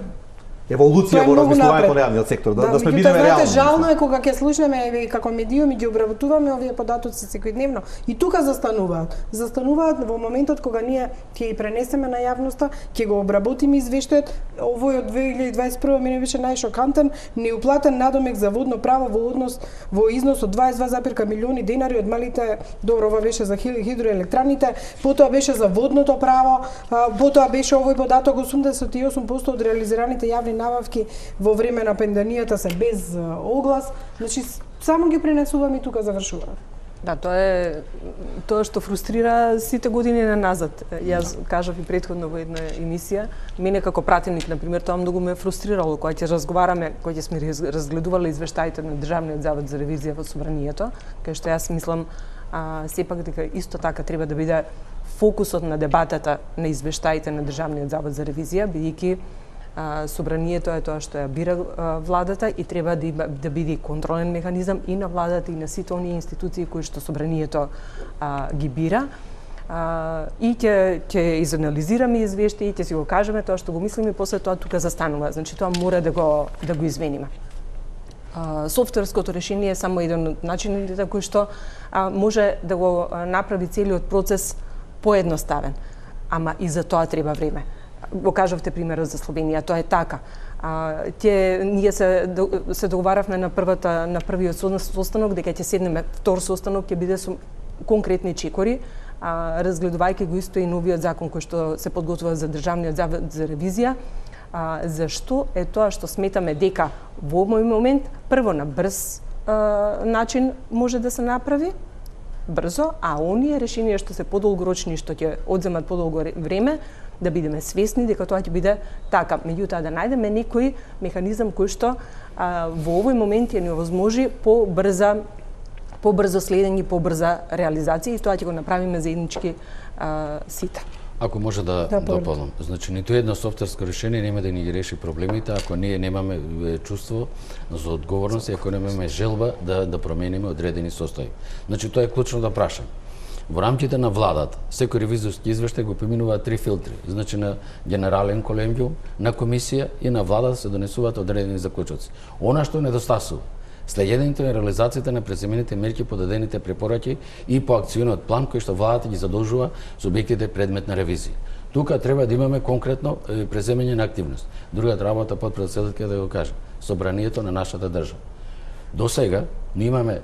еволуција во размислувањето на јавниот сектор, да сме бидеме реални. Жално е кога ќе слушнеме еве како медиуми ги обработуваме овие податоци секојдневно и тука застануваат. Застануваат во моментот кога ние ќе ги пренесеме на јавноста, ќе го обработиме извештајот. Овој од 2021 ми беше најшокантен, неуплатен надомек за водно право во износ од 22,1 милиони денари од малите, добро ова беше за хидроелектраните, потоа беше за водното право, потоа беше овој податок 88% од реализираните јавни набавки во време на пандемијата се без оглас, значи само ги пренесуваме и тука завршува. Да, тоа е тоа што фрустрира сите години на назад. Јас кажав и претходно во една емисија, мене како пратеник, на пример, тоа многу ме фрустрирало кога ќе разговараме, кога ќе сме разгледувале извештаите на Државниот завод за ревизија во Собранието, кај што јас мислам сепак дека исто така треба да биде фокусот на дебатата на извештаите на Државниот завод за ревизија, бидејќи Собранието е тоа што ја бира владата и треба да биде контролен механизам и на владата и на сите оние институции кои што Собранието ги бира. И ќе изанализираме извештаи и ќе си го кажеме тоа што го мислиме и после тоа тука застанува. Значи тоа мора да го извениме. Софтверското решение е само еден од начините кои што може да го направи целиот процес поедноставен. Ама и за тоа треба време. Го кажавте примерот за Словенија, тоа е така. Ние се договаравме на првиот состанок дека ќе седнеме, втор состанок ќе биде со конкретни чекори, разгледувајќи го исто и новиот закон кој што се подготвува за Државниот завод за ревизија. Зашто е тоа што сметаме дека во овој момент прво на брз начин може да се направи брзо, а оние решенија што се подолгорочни, што ќе одземат подолго време, да бидеме свесни дека тоа ќе биде така. Меѓутоа да најдеме некој механизам кој што во овој момент ќе ни овозможи побрза побрзо следење и побрза реализација, и тоа ќе го направиме заеднички сите. Ако може да дополнам, значи ниту едно софтверско решение нема да ни ги реши проблемите ако ние немаме чувство за одговорност и ако немаме желба да промениме одредени состојби. Значи тоа е клучно да прашам. Во рамките на владата, секој ревизорски извештај го поминува 3 филтри, значи на генерален колегиум, на комисија и на влада се донесуваат одредени заклучоци. Она што недостасува, следењето и реализацијата на преземените мерки по дадените препораки и по акционот план кој што владата ги задолжува субјектите предмет на ревизија. Тука треба да имаме конкретно преземање на активност. Другата работа подпредседателка да го каже, собранието на нашата држава. До сега ние имаме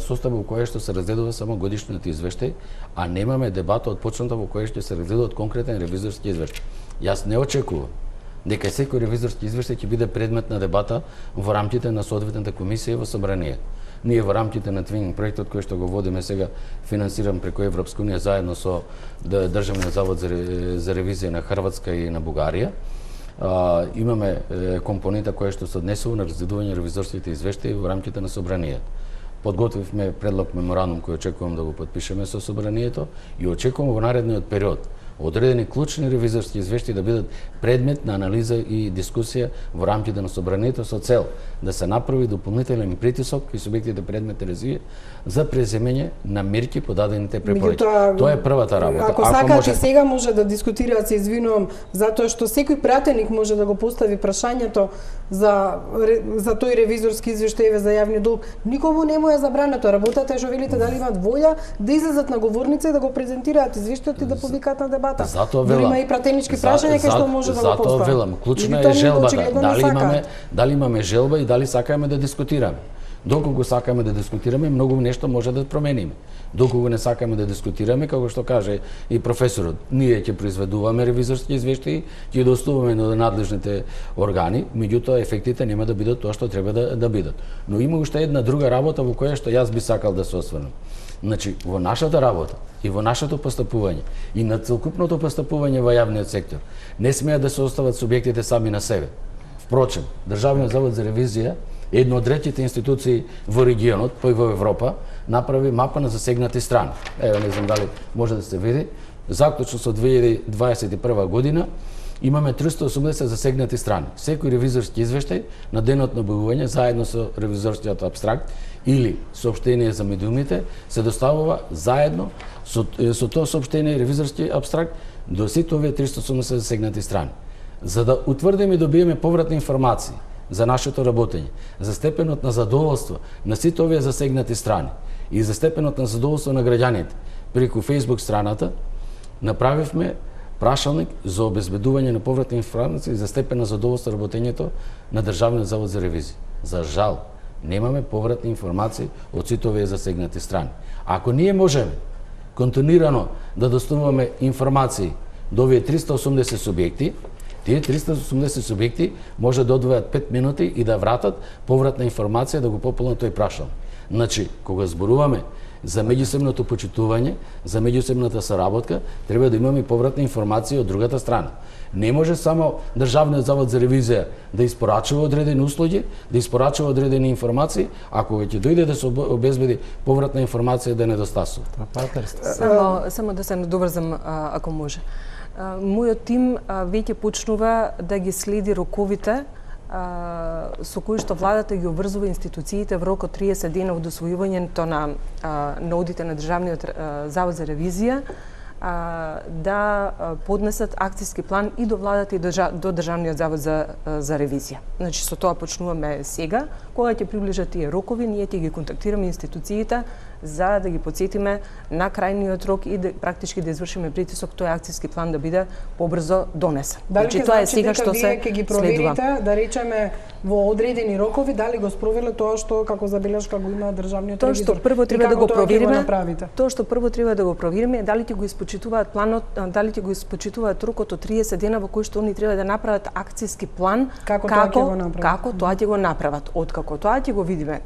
состав во кој што се разгледува само годишниот извештај, а немаме дебата отпочната во кој што се разгледува конкретен ревизорски извештај. Јас не очекувам дека секој ревизорски извештај ќе биде предмет на дебата во рамките на соодветната комисија во собрание. Ние во рамките на Twinning проектот кој што го водиме сега, финансиран преку Европска унија заедно со Државниот завод за ревизија на Хрватска и на Бугарија, имаме компонента која што се однесува на разгледување ревизорските извештаи во рамките на собранието. Подготвивме предлог меморандум кој очекувам да го подпишеме со собранието и очекувам во наредниот период одредени клучни ревизорски извештаи да бидат предмет на анализа и дискусија во рамките на собранието со цел да се направи дополнителен притисок и субјектите предмет ревизија за преземање на мерки по дадените препораки. Тоа е првата работа. Ако сакате сега може да дискутираат, се извинувам, затоа што секој пратеник може да го постави прашањето за тој ревизорски извештај за јавни долг. Никому не му е забрането. Работата е што велите дали имаат волја да излезат на говорница и да го презентираат извештајот и да повикаат на дебата. Затоа велам. Има и пратенички прашања кај што може да го постави. Затоа велам, клучна е желбата. Дали имаме желба и дали сакаме да дискутираме. Доколку сакаме да дискутираме, многу нешто може да промениме. Доколку не сакаме да дискутираме, како што каже и професорот, ние ќе произведуваме ревизорски извештаи, ќе доставуваме на надлежните органи, меѓутоа ефектите нема да бидат тоа што треба да бидат. Но има уште една друга работа во која што јас би сакал да се осврнам. Значи, во нашата работа и во нашето постапување и на целокупното постапување во јавниот сектор не смеат да се остават субјектите сами на себе. Впрочем, Државниот завод за ревизија, една од ретките институции во регионот, па и во Европа, направи мапа на засегнати страни. Ево, не знам дали може да се види. Заклучно со 2021 година имаме 380 засегнати страни. Секој ревизорски извештај на денот на објавување заедно со ревизорскиот абстракт или соопштение за медиумите се доставува заедно со тоа соопштение ревизорски абстракт до сите овие 380 засегнати страни. За да утврдиме и добиеме повратни информации за нашето работење, за степенот на задоволство на сите овие засегнати страни и за степенот на задоволство на граѓаните преку Facebook страната, направивме прашалник за обезбедување на повратни информации за степен на задоволство работењето на Државниот завод за ревизија. За жал, немаме повратни информации од сите овие засегнати страни. Ако ние можеме континуирано да доставуваме информации до овие 380 субјекти, тие 380 субјекти може да одвојат 5 минути и да вратат повратна информација да го пополнат тој прашалник. Значи, кога зборуваме за меѓусебното почитување, за меѓусебната соработка, треба да имаме повратна информација од другата страна. Не може само Државниот завод за ревизија да испорачува одредени услуги, да испорачува одредени информации, а кога ќе дојде да се обезбеди повратна информација да недостасува. Само да се надоврзам ако може. Мојот тим веќе почнува да ги следи роковите со кои што владата ги обврзува институциите во рок од 30 дена од усвојувањето на одите на Државниот завод за ревизија да поднесат акцијски план и до владата и до Државниот завод за ревизија. Значи со тоа почнуваме сега, кога ќе приближат тие рокови, ние ќе ги контактираме институциите за да ги потсетиме на крајниот рок и практички да извршиме притисок тој акцијски план да биде побрзо донесен. Значи тоа е сега што се следува. Ќе ги проверите, да речеме во одредени рокови, дали го спровеле тоа што како забелешка го има Државниот ревизор. Тоа што прво треба да го провериме, тоа што прво треба да го провериме е дали ќе го испочитуваат планот, дали ќе го испочитуваат рокот од 30 дена во кој што они треба да направат акцијски план, како тоа ќе го направат. Откако тоа ќе го видиме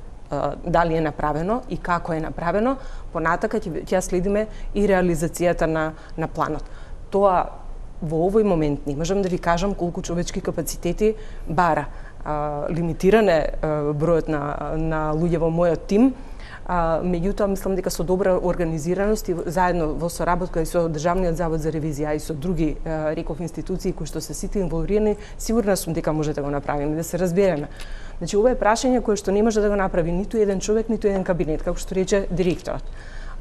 дали е направено и како е направено, понатака ќе следиме и реализацијата на планот. Тоа во овој момент не можам да ви кажам колку човечки капацитети бара. Лимитиран е бројот на луѓе во мојот тим, Меѓутоа, мислам дека со добра организираност и заедно во соработка и со Државниот завод за ревизија и со други, реков, институции кои што се сите инволвирани, сигурна сум дека може да го направиме, да се разбереме. Значи, ова е прашање кое што не може да го направи ниту еден човек, ниту еден кабинет, како што рече директорот.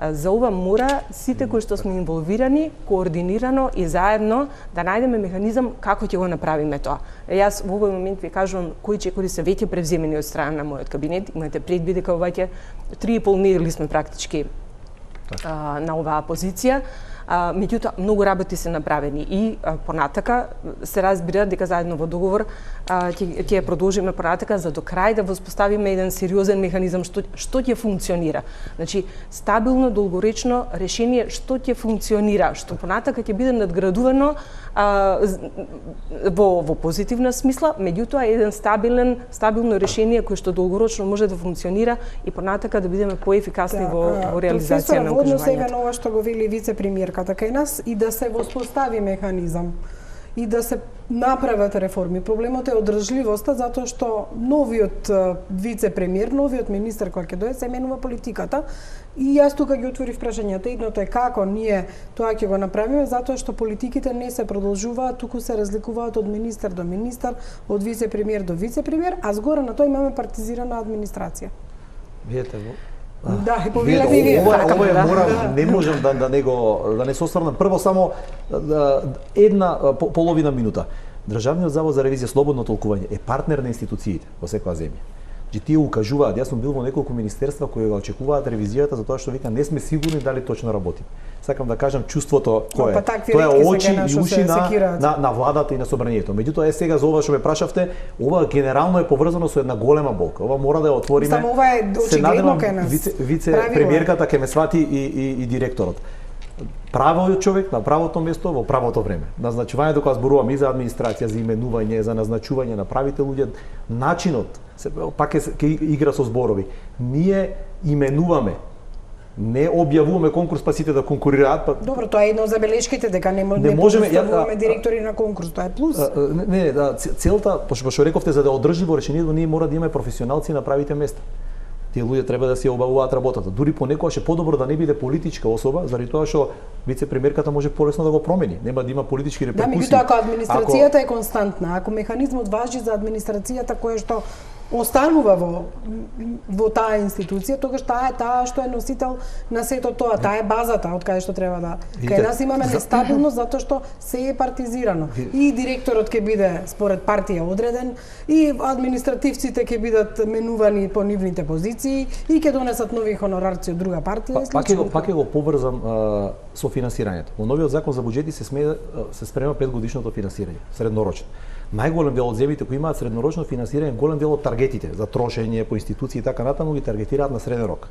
За ова мора сите кои што сме инволвирани, координирано и заедно да најдеме механизам како ќе го направиме тоа. Јас во овој момент ви кажувам кои чекори се веќе превземени од страна на мојот кабинет. Имате предвид дека веќе 3,5 недели сме практички на оваа позиција. Меѓутоа, многу работи се направени и понатака се разбира дека заедно во договор ќе продолжиме понатака за до крај да воспоставиме еден сериозен механизам што ќе функционира. Значи, стабилно, долгоречно решение што ќе функционира, што понатака ќе биде надградувано во позитивна смисла, меѓутоа еден стабилно решение кое што долгорочно може да функционира и понатака да бидеме поефикасни во реализација на ангажувањето. Професор, на ова што го вели вице-премиерката кај нас и да се воспостави механизам и да се направат реформи. Проблемот е одржливоста, затоа што новиот вице-премиер, новиот министер кој ќе дое, се менува политиката. И јас тука ги отворив прашањата. Едното е како ние тоа ќе го направиме, затоа што политиките не се продолжуваат, туку се разликуваат од министер до министер, од вице-премиер до вице-премиер, а згора на тоа имаме партизирана администрација. Видете, да, и повелете и вие. Ова морам, не можам да не се осврнам. Прво само една половина минута. Државниот завод за ревизија слободно толкување е партнер на институциите во секоја земја. Че тие укажуваат, јас сум бил во неколку министерства кои го очекуваат ревизијата затоа што вика не сме сигурни дали точно работи. Сакам да кажам чувството кое е. Тоа е очи и уши на владата и на собранието. Меѓутоа сега за ова што ме прашавте, ова генерално е поврзано со една голема болка. Ова мора да ја отвориме. Само ова е очигледно кај нас. Вице премиерката ќе ме свати и директорот. Правиот човек на правото место во правото време. Назначувањето кога зборувам и за администрација, за именување, за назначување на правите луѓе, начинот пак ќе игра со зборови. Ние именуваме, не објавуваме конкурс па сите да конкурираат. Добро, тоа е едно од забелешките дека не можеме директори на конкурс, тоа е плюс. Целта, што рековте за да одржливо решението, ние мора да имаме професионалци на правите места. Тие луѓе треба да си обавуваат работата. Дури понекогаш е подобро да не биде политичка особа, заради тоа што вице-премиерката може полесно да го промени. Нема да има политички реперкусии. Да, меѓутоа ако администрацијата е константна, ако механизмот важи за администрацијата која што останува во таа институција, тогаш таа е таа што е носител на сето тоа, таа е базата од каде што треба да. Кај нас имаме нестабилност затоа што се е партизирано. И директорот ќе биде според партија одреден, и административците ќе бидат менувани по нивните позиции и ќе донесат нови хонорарци од друга партија. Пак ќе го поврзам со финансирањето. Во новиот закон за буџети се спрема 5-годишното финансирање, среднорочно. Најголем дел од земјите кои имаат среднорочно финансирање, голем дел од таргетите за трошење по институции и така натаму ги таргетираат на среден рок.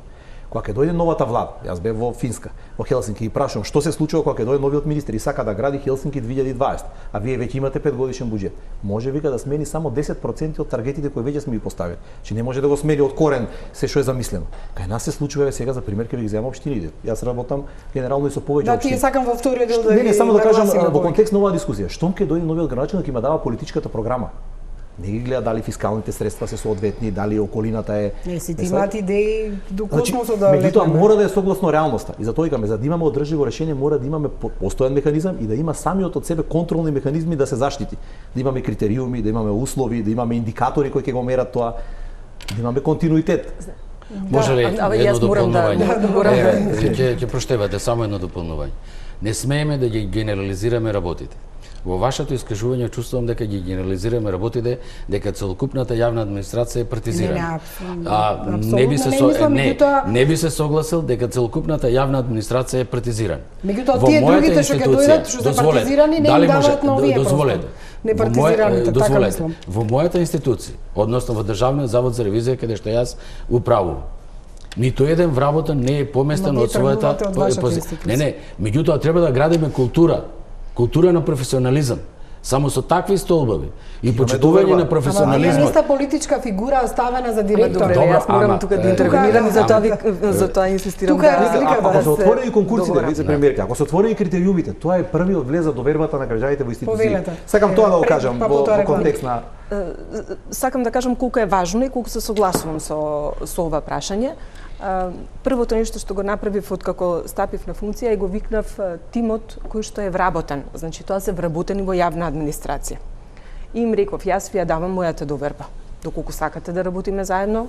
Кога ќе дојде новата влада, јас бев во Финска, во Хелсинки и прашувам што се случува кога ќе дојде новиот министер и сака да гради Хелсинки 2020, а вие веќе имате 5-годишен буџет. Може вика да смени само 10% од таргетите кои веќе сме ги поставили. Че не може да го смени од корен се што е замислено. Кај нас се случува сега за пример ќе ви земам општините. Јас работам генерално и со повеќе општини. Да, ти сакам во вториот дел да не само да кажам во контекст на оваа дискусија. Штом ќе дојде новиот градоначелник ќе има дава политичката програма. Не ги гледа дали фискалните средства се соодветни, дали околината е. Не си ти имаат идеи до космосот да летнеме. Меѓутоа мора да е согласно реалноста. И затоа викаме за да имаме одржливо решение мора да имаме постојан механизам и да има самиот од себе контролни механизми да се заштити. Да имаме критериуми, да имаме услови, да имаме индикатори кои ќе го мерат тоа, да имаме континуитет. Може ли едно дополнување? Ќе проштевате само едно дополнување. Не смееме да ги генерализираме работите. Во вашето искажување чувствувам дека ги генерализираме работите, дека целокупната јавна администрација е партизирана. Не би се согласил дека целокупната јавна администрација е партизирана. Меѓутоа тие другите што ќе дојдат, што се партизирани, не им даваат на овие просто. Не партизираните, така мислам. Во мојата институција, односно во Државниот завод за ревизија каде што јас управувам, ниту еден вработен не е поместен од својата позиција. Не, меѓутоа треба да градиме култура на професионализам. Само со такви столбови и почитување на професионализмот. Ама политичка фигура оставена за директор. Добро, јас морам тука да интервенирам и затоа инсистирам да ако се отворени конкурсите, вице-премиерка, ако се отворени критериумите, тоа е првиот влез за довербата на граѓаните во институциите. Сакам тоа да го кажам во контекст на сакам да кажам колку е важно и колку се согласувам со ова прашање. Првото нешто што го направив откако стапив на функција и го викнав тимот кој што е вработен. Значи тоа се вработени во јавна администрација. И им реков, јас ви ја давам мојата доверба. Доколку сакате да работиме заедно,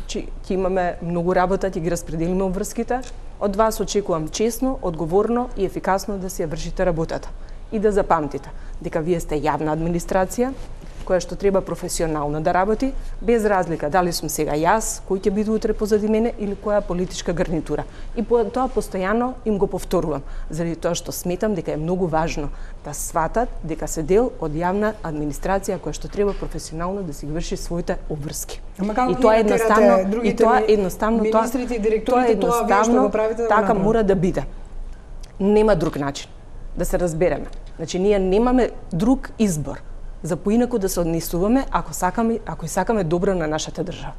ќе имаме многу работа, ќе ги распределиме обврските. Од вас очекувам честно, одговорно и ефикасно да си ја вршите работата. И да запамтите дека вие сте јавна администрација, која што треба професионално да работи, без разлика дали сум сега јас, кој ќе биде утре позади мене или која политичка гарнитура. И тоа постојано им го повторувам, заради тоа што сметам дека е многу важно да сватат дека се дел од јавна администрација која што треба професионално да си врши своите обврски. И тоа е едноставно, министрите и директорите, тоа вие што го правите така мора да биде. Нема друг начин да се разбереме. Значи ние немаме друг избор за поинаку да се однесуваме ако сакаме добро на нашата држава.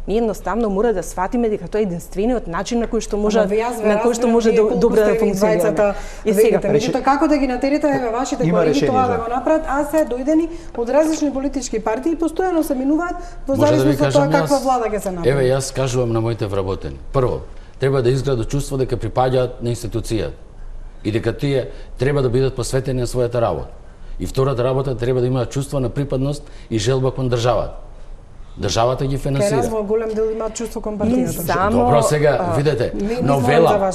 Ние едноставно мора да сватиме дека тоа е единствениот начин на кој што може добро да функционира. И сега, меѓутоа како да ги натерите вашите колеги тоа да го направат, а се дојдени од различни политички партии и постојано се минуваат во зависност од тоа каква влада ќе се направи. Еве јас кажувам на моите вработени. Прво, треба да изградат чувство дека припаѓаат на институцијата и дека тие треба да бидат посветени на својата работа. И втората работа треба да имаат чувство на припадност и желба кон државата. Државата ги финансира. Кај голем дел имаат чувство кон партијата. Добро, сега видете, новела,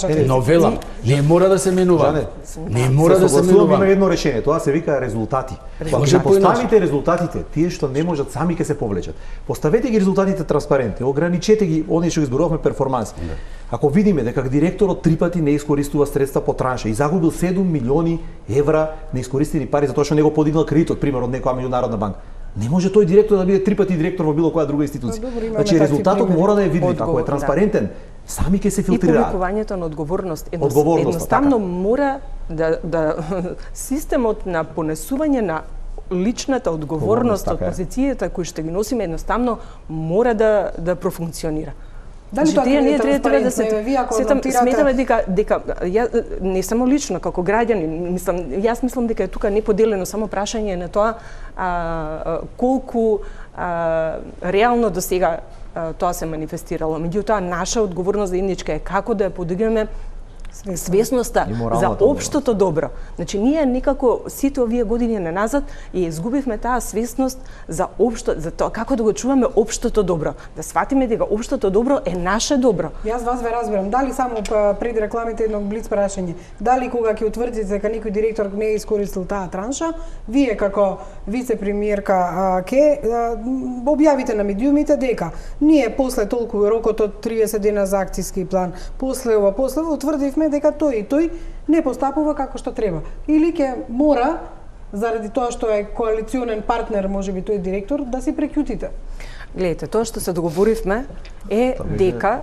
не мора да се менува. Не мора да се менува. Има едно решение, тоа се вика резултати. Ако поставите резултатите, тие што не можат сами ќе се повлечат. Поставете ги резултатите транспарентни, ограничете ги оние што ги зборувавме перформанси. Ако видиме дека директорот 3 пати не искористува средства по транша и загубил 7 милиони евра неискористени пари затоа што не го подигнал кредитот, пример од некоја меѓународна банка, не може тој директор да биде 3 пати директор во било која друга институција. Значи резултатот мора да е видлив, ако е транспарентен, сами ќе се филтрираат. И повикувањето на одговорност едноставно мора да системот на понесување на личната одговорност од позицијата кои што ги носиме едноставно мора да профункционира. Дали тоа ние треба да се сметаме дека не само лично како граѓани, јас мислам дека е тука неподелено само прашање на тоа колку реално до сега тоа се манифестирало. Меѓутоа наша одговорност заедничка е како да ја подигнеме свесноста за општото добро. Значи ние некако сите овие години наназад и изгубивме таа свесност за тоа како да го чуваме општото добро, да сватиме дека општото добро е наше добро. Јас вас ве разбирам, дали само пред рекламите едно блиц прашање, дали кога ќе утврдите дека некој директор не е искористил таа транша, вие како вице-премиерка ќе објавите на медиумите дека ние после толку рокот од 30 дена за акцијски план, после утврдивме дека тој и тој не постапува како што треба. Или ќе мора, заради тоа што е коалиционен партнер, можеби тој директор, да си прекјутите. Гледайте, тоа што се договоривме е дека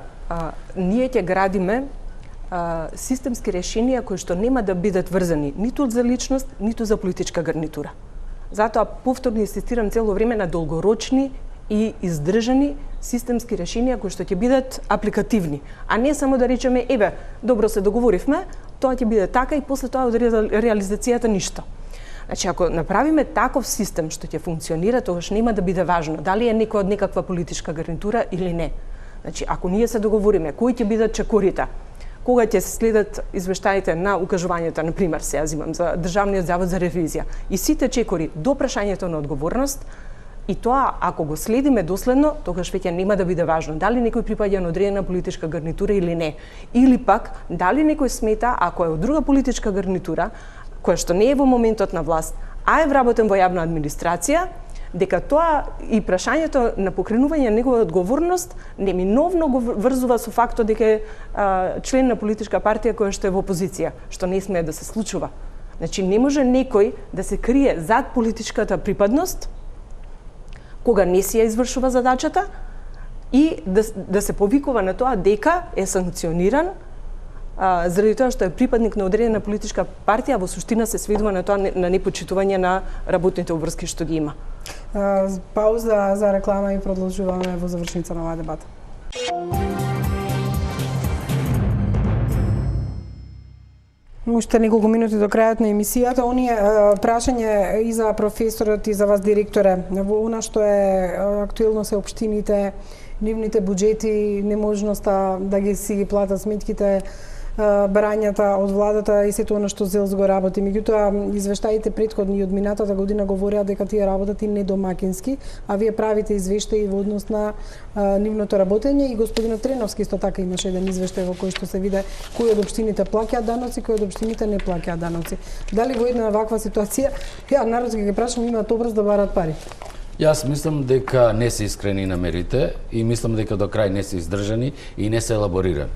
ние ќе градиме системски решенија кои што нема да бидат врзани ниту за личност, ниту за политичка гарнитура. Затоа повторно инсистирам цело време на долгорочни и издржани системски решенија кои што ќе бидат апликативни, а не само да речеме еве, добро се договоривме, тоа ќе биде така и после тоа од реализацијата ништо. Значи ако направиме таков систем што ќе функционира, тогаш нема да биде важно дали е некој од некаква политичка гарнитура или не. Значи ако ние се договориме кои ќе бидат чекорите, кога ќе се следат извештаите на укажувањата, на пример, се јазимам за Државниот завод за ревизија и сите чекори до прашањето на одговорност. И тоа, ако го следиме доследно, тогаш веќе нема да биде важно дали некој припаѓа на одредена политичка гарнитура или не. Или пак, дали некој смета, ако е од друга политичка гарнитура, која што не е во моментот на власт, а е вработен во јавна администрација, дека тоа и прашањето на покренување на негова одговорност неминовно го врзува со фактот дека е член на политичка партија која што е во опозиција, што не смее да се случува. Значи, не може некој да се крие зад политичката припадност, кога не си ја извршува задачата и да се повикува на тоа дека е санкциониран заради тоа што е припадник на одредена политичка партија, во суштина се сведува на тоа на непочитување на работните обврски што ги има. Пауза за реклама и продолжуваме во завршница на оваа дебата. Уште неколку минути до крајот на емисијата. Оние прашање и за професорот и за вас, директоре, во она што е актуелно се општините нивните буџети, неможноста да си ги платат сметките, барањата од владата и сето она што ЗЕЛС го работи. Меѓутоа, извештаите претходни од минатата година говореа дека тие работат и недомакински, а вие правите извештаи во однос на нивното работење и господинот Треновски исто така имаше еден извештај во кој што се виде кои од општините плаќаат даноци, кои од општините не плаќаат даноци. Дали во една ваква ситуација, народски ги прашам, имаат образ да барат пари? Јас мислам дека не се искрени намерите и мислам дека до крај не се издржани и не се елаборирани.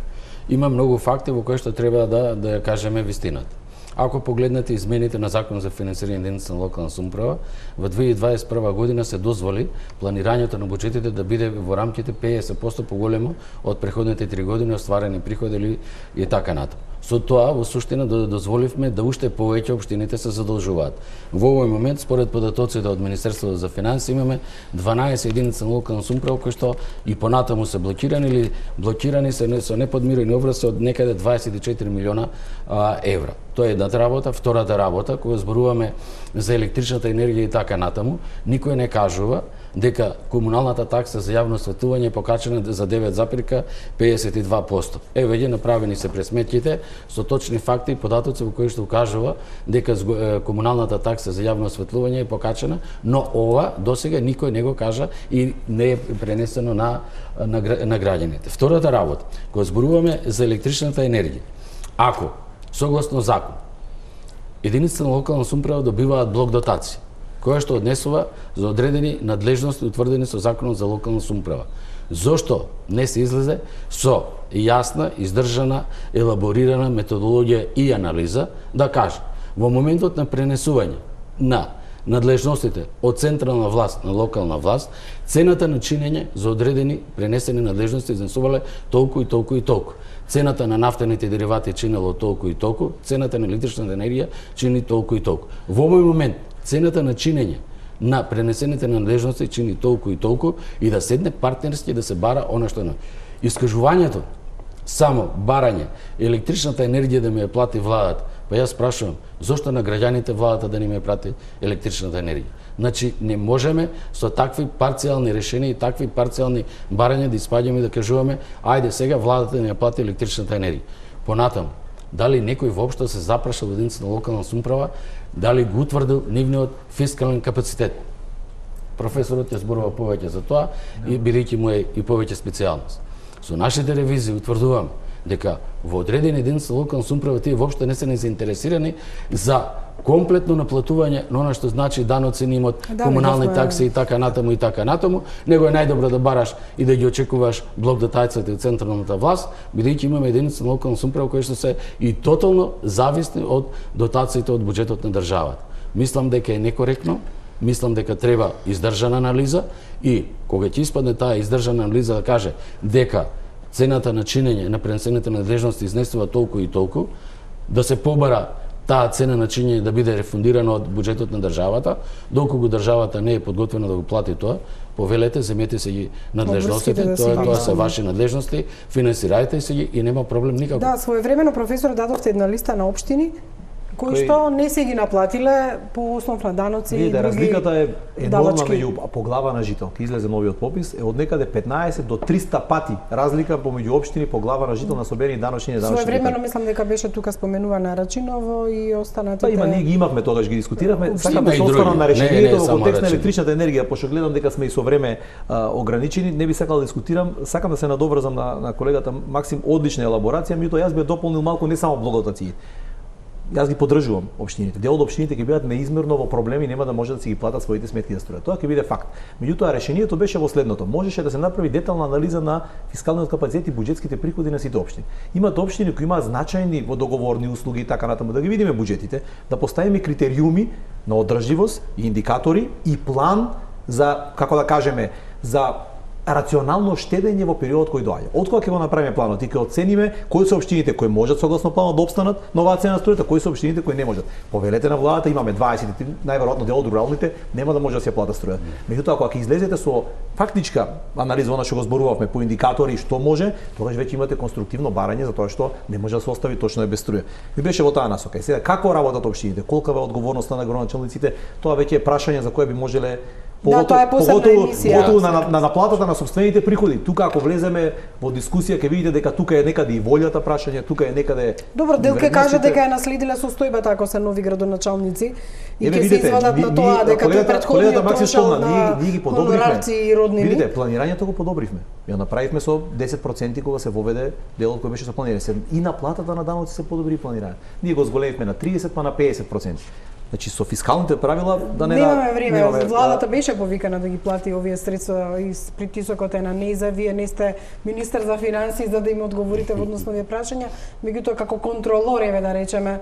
Има многу факти во кои што треба да ја кажеме вистината. Ако погледнете измените на Закон за финансирање на единици на локална самоуправа, во 2021 година се дозволи планирањето на буџетите да биде во рамките 50% поголемо од преходните 3 години остварени приходи или и така натаму. Со тоа, во суштина, дозволивме да уште повеќе општините се задолжуваат. Во овој момент, според податоците од Министерството за финансии, имаме 12 единици на локална самоуправа кои што и понатаму се блокирани или блокирани се со неподмирени обврски од некаде 24 милиона евра. Тоа е едната работа. Втората работа, кога зборуваме за електричната енергија и така натаму, никој не кажува дека комуналната такса за јавно осветлување е покачена за 9,52%. Еве ги направени се пресметките со точни факти и податоци во кои што укажува дека комуналната такса за јавно осветлување е покачена, но ова досега никој не го кажа и не е пренесено на граѓаните. Втората работа, кога зборуваме за електричната енергија, ако согласно закон единиците на локална самоуправа добиваат блок дотација, која што однесува за одредени надлежности утврдени со Законот за локална самоуправа. Зошто не се излезе со јасна, издржана, елаборирана методологија и анализа да каже во моментот на пренесување на надлежностите од централна власт на локална власт, цената на чинење за одредени пренесени надлежности изнесувале толку и толку и толку. Цената на нафтените деривати чинело толку и толку, цената на електричната енергија чини толку и толку. Во овој момент цената на чинење на пренесените надлежности чини толку и толку и да седне партнерски да се бара она што е. Искажувањето само барање електричната енергија да ми ја плати владата, па јас прашувам, зошто на граѓаните владата да не ми ја плати електричната енергија? Значи, не можеме со такви парцијални решенија и такви парцијални барања да испаѓаме и да кажуваме, ајде сега владата да не ја плати електричната енергија. Понатаму, дали некој воопшто се запрашал во единици на локална самоуправа, дали го утврдил нивниот фискален капацитет? Професорот ја зборува повеќе за тоа и бидејќи му е и повеќе специјалност. Со нашите ревизии утврдуваме дека во одредени единици на локална самоуправа тие воопшто не се заинтересирани за комплетно наплатување на она што значи даноци, имот, комунални такси и така натаму, него е најдобро да бараш и да ги очекуваш блок дотацијата и централната власт, бидејќи имаме единици на локална самоуправа кои што се и тотално зависни од дотациите од буџетот на државата. Мислам дека е некоректно, мислам дека треба издржана анализа и кога ќе испадне таа издржана анализа да каже дека цената на чинење на пренесените надлежности изнесува толку и толку, да се побара таа цена на чинење да биде рефундирана од буџетот на државата, доколку државата не е подготвена да го плати тоа, повелете, земете се ги надлежностите, тоа се ваши надлежности, финансирајте се ги и нема проблем никако. Да, своевремено професор дадовте една листа на општини кои што не се ги наплатиле по основ на даноци и други. Разликата е енормна меѓу по глава на жител. Ке излезе новиот попис, е од некаде 15 до 300 пати разлика помеѓу општини по глава на жител на соберени даночни и неданочни. Своевремено мислам дека беше тука споменувана Рачиново и останатите. Па има, ние ги имавме тогаш, ги дискутиравме. Сакам да се остварам на решението во контекст на електричната енергија, пошто гледам дека сме и со време ограничени, не би сакал да дискутирам, сакам да се надоврзам на колегата Максим, одлична елаборација, меѓутоа јас би дополнил малку не само блоготација. Јас ги поддржувам општините. Дел од општините ќе бидат неизмерно во проблеми и нема да може да си ги платат своите сметки да струја. Тоа ќе биде факт. Меѓутоа решението беше во следното. Можеше да се направи детална анализа на фискалниот капацитет и буџетските приходи на сите општини. Имат општини кои имаат значајни водоговорни услуги и така натаму, да ги видиме буџетите, да поставиме критериуми на одржливост и индикатори и план за, како да кажеме, за рационално штедење во периодот кој доаѓа. Откога ќе го направиме планот и ќе оцениме кои се општините кои можат согласно планот да опстанат на оваа цена на струјата, кои се општините кои не можат. Повелете на владата, имаме 20, најверојатно дел од руралните нема да може да се плата струја. Меѓутоа кога ќе излезете со фактичка анализа она што го зборувавме по индикатори што може, тогаш веќе имате конструктивно барање за тоа што не може да се остави точно е без струја. Ви беше во таа насока. И сега како работат општините, колка е одговорноста на градоначалниците, тоа веќе е прашање за кое би можеле тоа е посебна емисија. Поготово на наплатата на сопствените приходи. Тука ако влеземе во дискусија ќе видите дека тука е некаде и волјата прашање, тука е некаде. Добро, Делке кажа дека е наследила состојбата ако се нови градоначалници и ќе се извадат на тоа дека тој претходниот трошал на хонорарци и роднини. Видите, планирањето го подобривме. Ја направивме со 10% кога се воведе делот кој беше со планирање. И наплатата на даноци се подобри планирање. Ние го зголемивме на 30 па на 50%. Значи со фискалните правила да не немаме време. Владата беше повикана да ги плати овие средства и притисокот е на нејза. Вие не сте министер за финансии за да им одговорите во однос на овие прашања, меѓутоа како контролор еве да речеме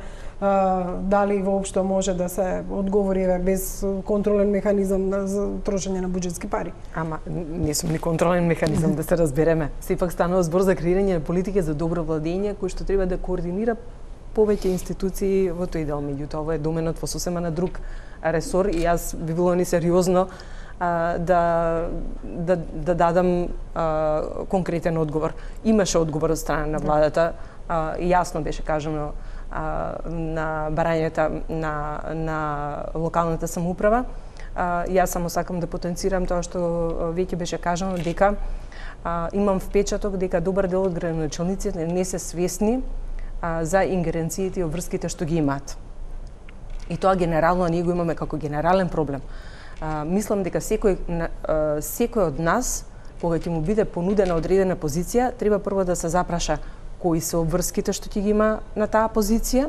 дали воопшто може да се одговори еве без контролен механизам за трошење на буџетски пари. Ама не сум ни контролен механизам да се разбереме. Сепак станува збор за креирање на политика за добро владење кој што треба да координира повеќе институции во тој дел, меѓутоа ова е доменот во сосема на друг ресор и јас би било несериозно да дадам конкретен одговор. Имаше одговор од страна на владата, јасно беше кажано на барањата на локалната самоуправа. Јас само сакам да потенцирам тоа што веќе беше кажано дека имам впечаток дека добар дел од градоначалниците не се свесни за ингеренциите и обврските што ги имаат. И тоа генерално ние го имаме како генерален проблем. Мислам дека секој од нас, кога ќе му биде понудена одредена позиција, треба прво да се запраша кои се обврските што ќе ги има на таа позиција,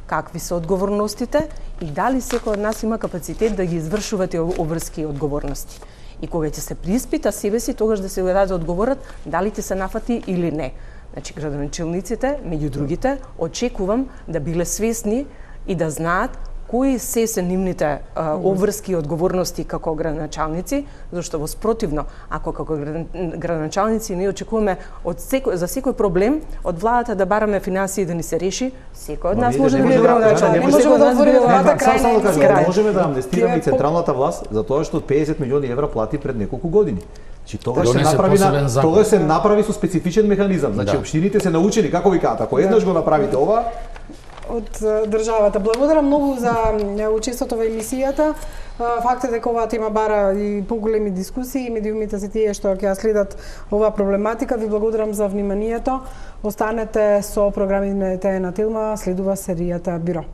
какви се одговорностите и дали секој од нас има капацитет да ги извршува тие обврски и одговорности. И кога ќе се прииспита себе си, тогаш да се даде одговорот дали ќе се нафати или не. Значи, градоначалниците, меѓу другите, очекувам да биле свесни и да знаат кои се нивните обврски и одговорности како градоначалници, зашто во спротивно, ако како градоначалници не очекуваме за секој проблем од владата да бараме финансии да ни се реши, секој од нас може да биде градоначалник. Не можеме да отвориме оваа крајна. Можеме да амнестираме и централната власт за тоа што 50 милиони евра плати пред неколку години. Значи тогаш се направи со специфичен механизам. Значи општините се научени како викаат, ако еднаш го направите ова од државата. Благодарам многу за учеството во емисијата. Факт е дека оваа тема бара и поголеми дискусии, медиумите се тие што ќе ја следат оваа проблематика. Ви благодарам за вниманието. Останете со програмите на Телма, следува серијата Биро.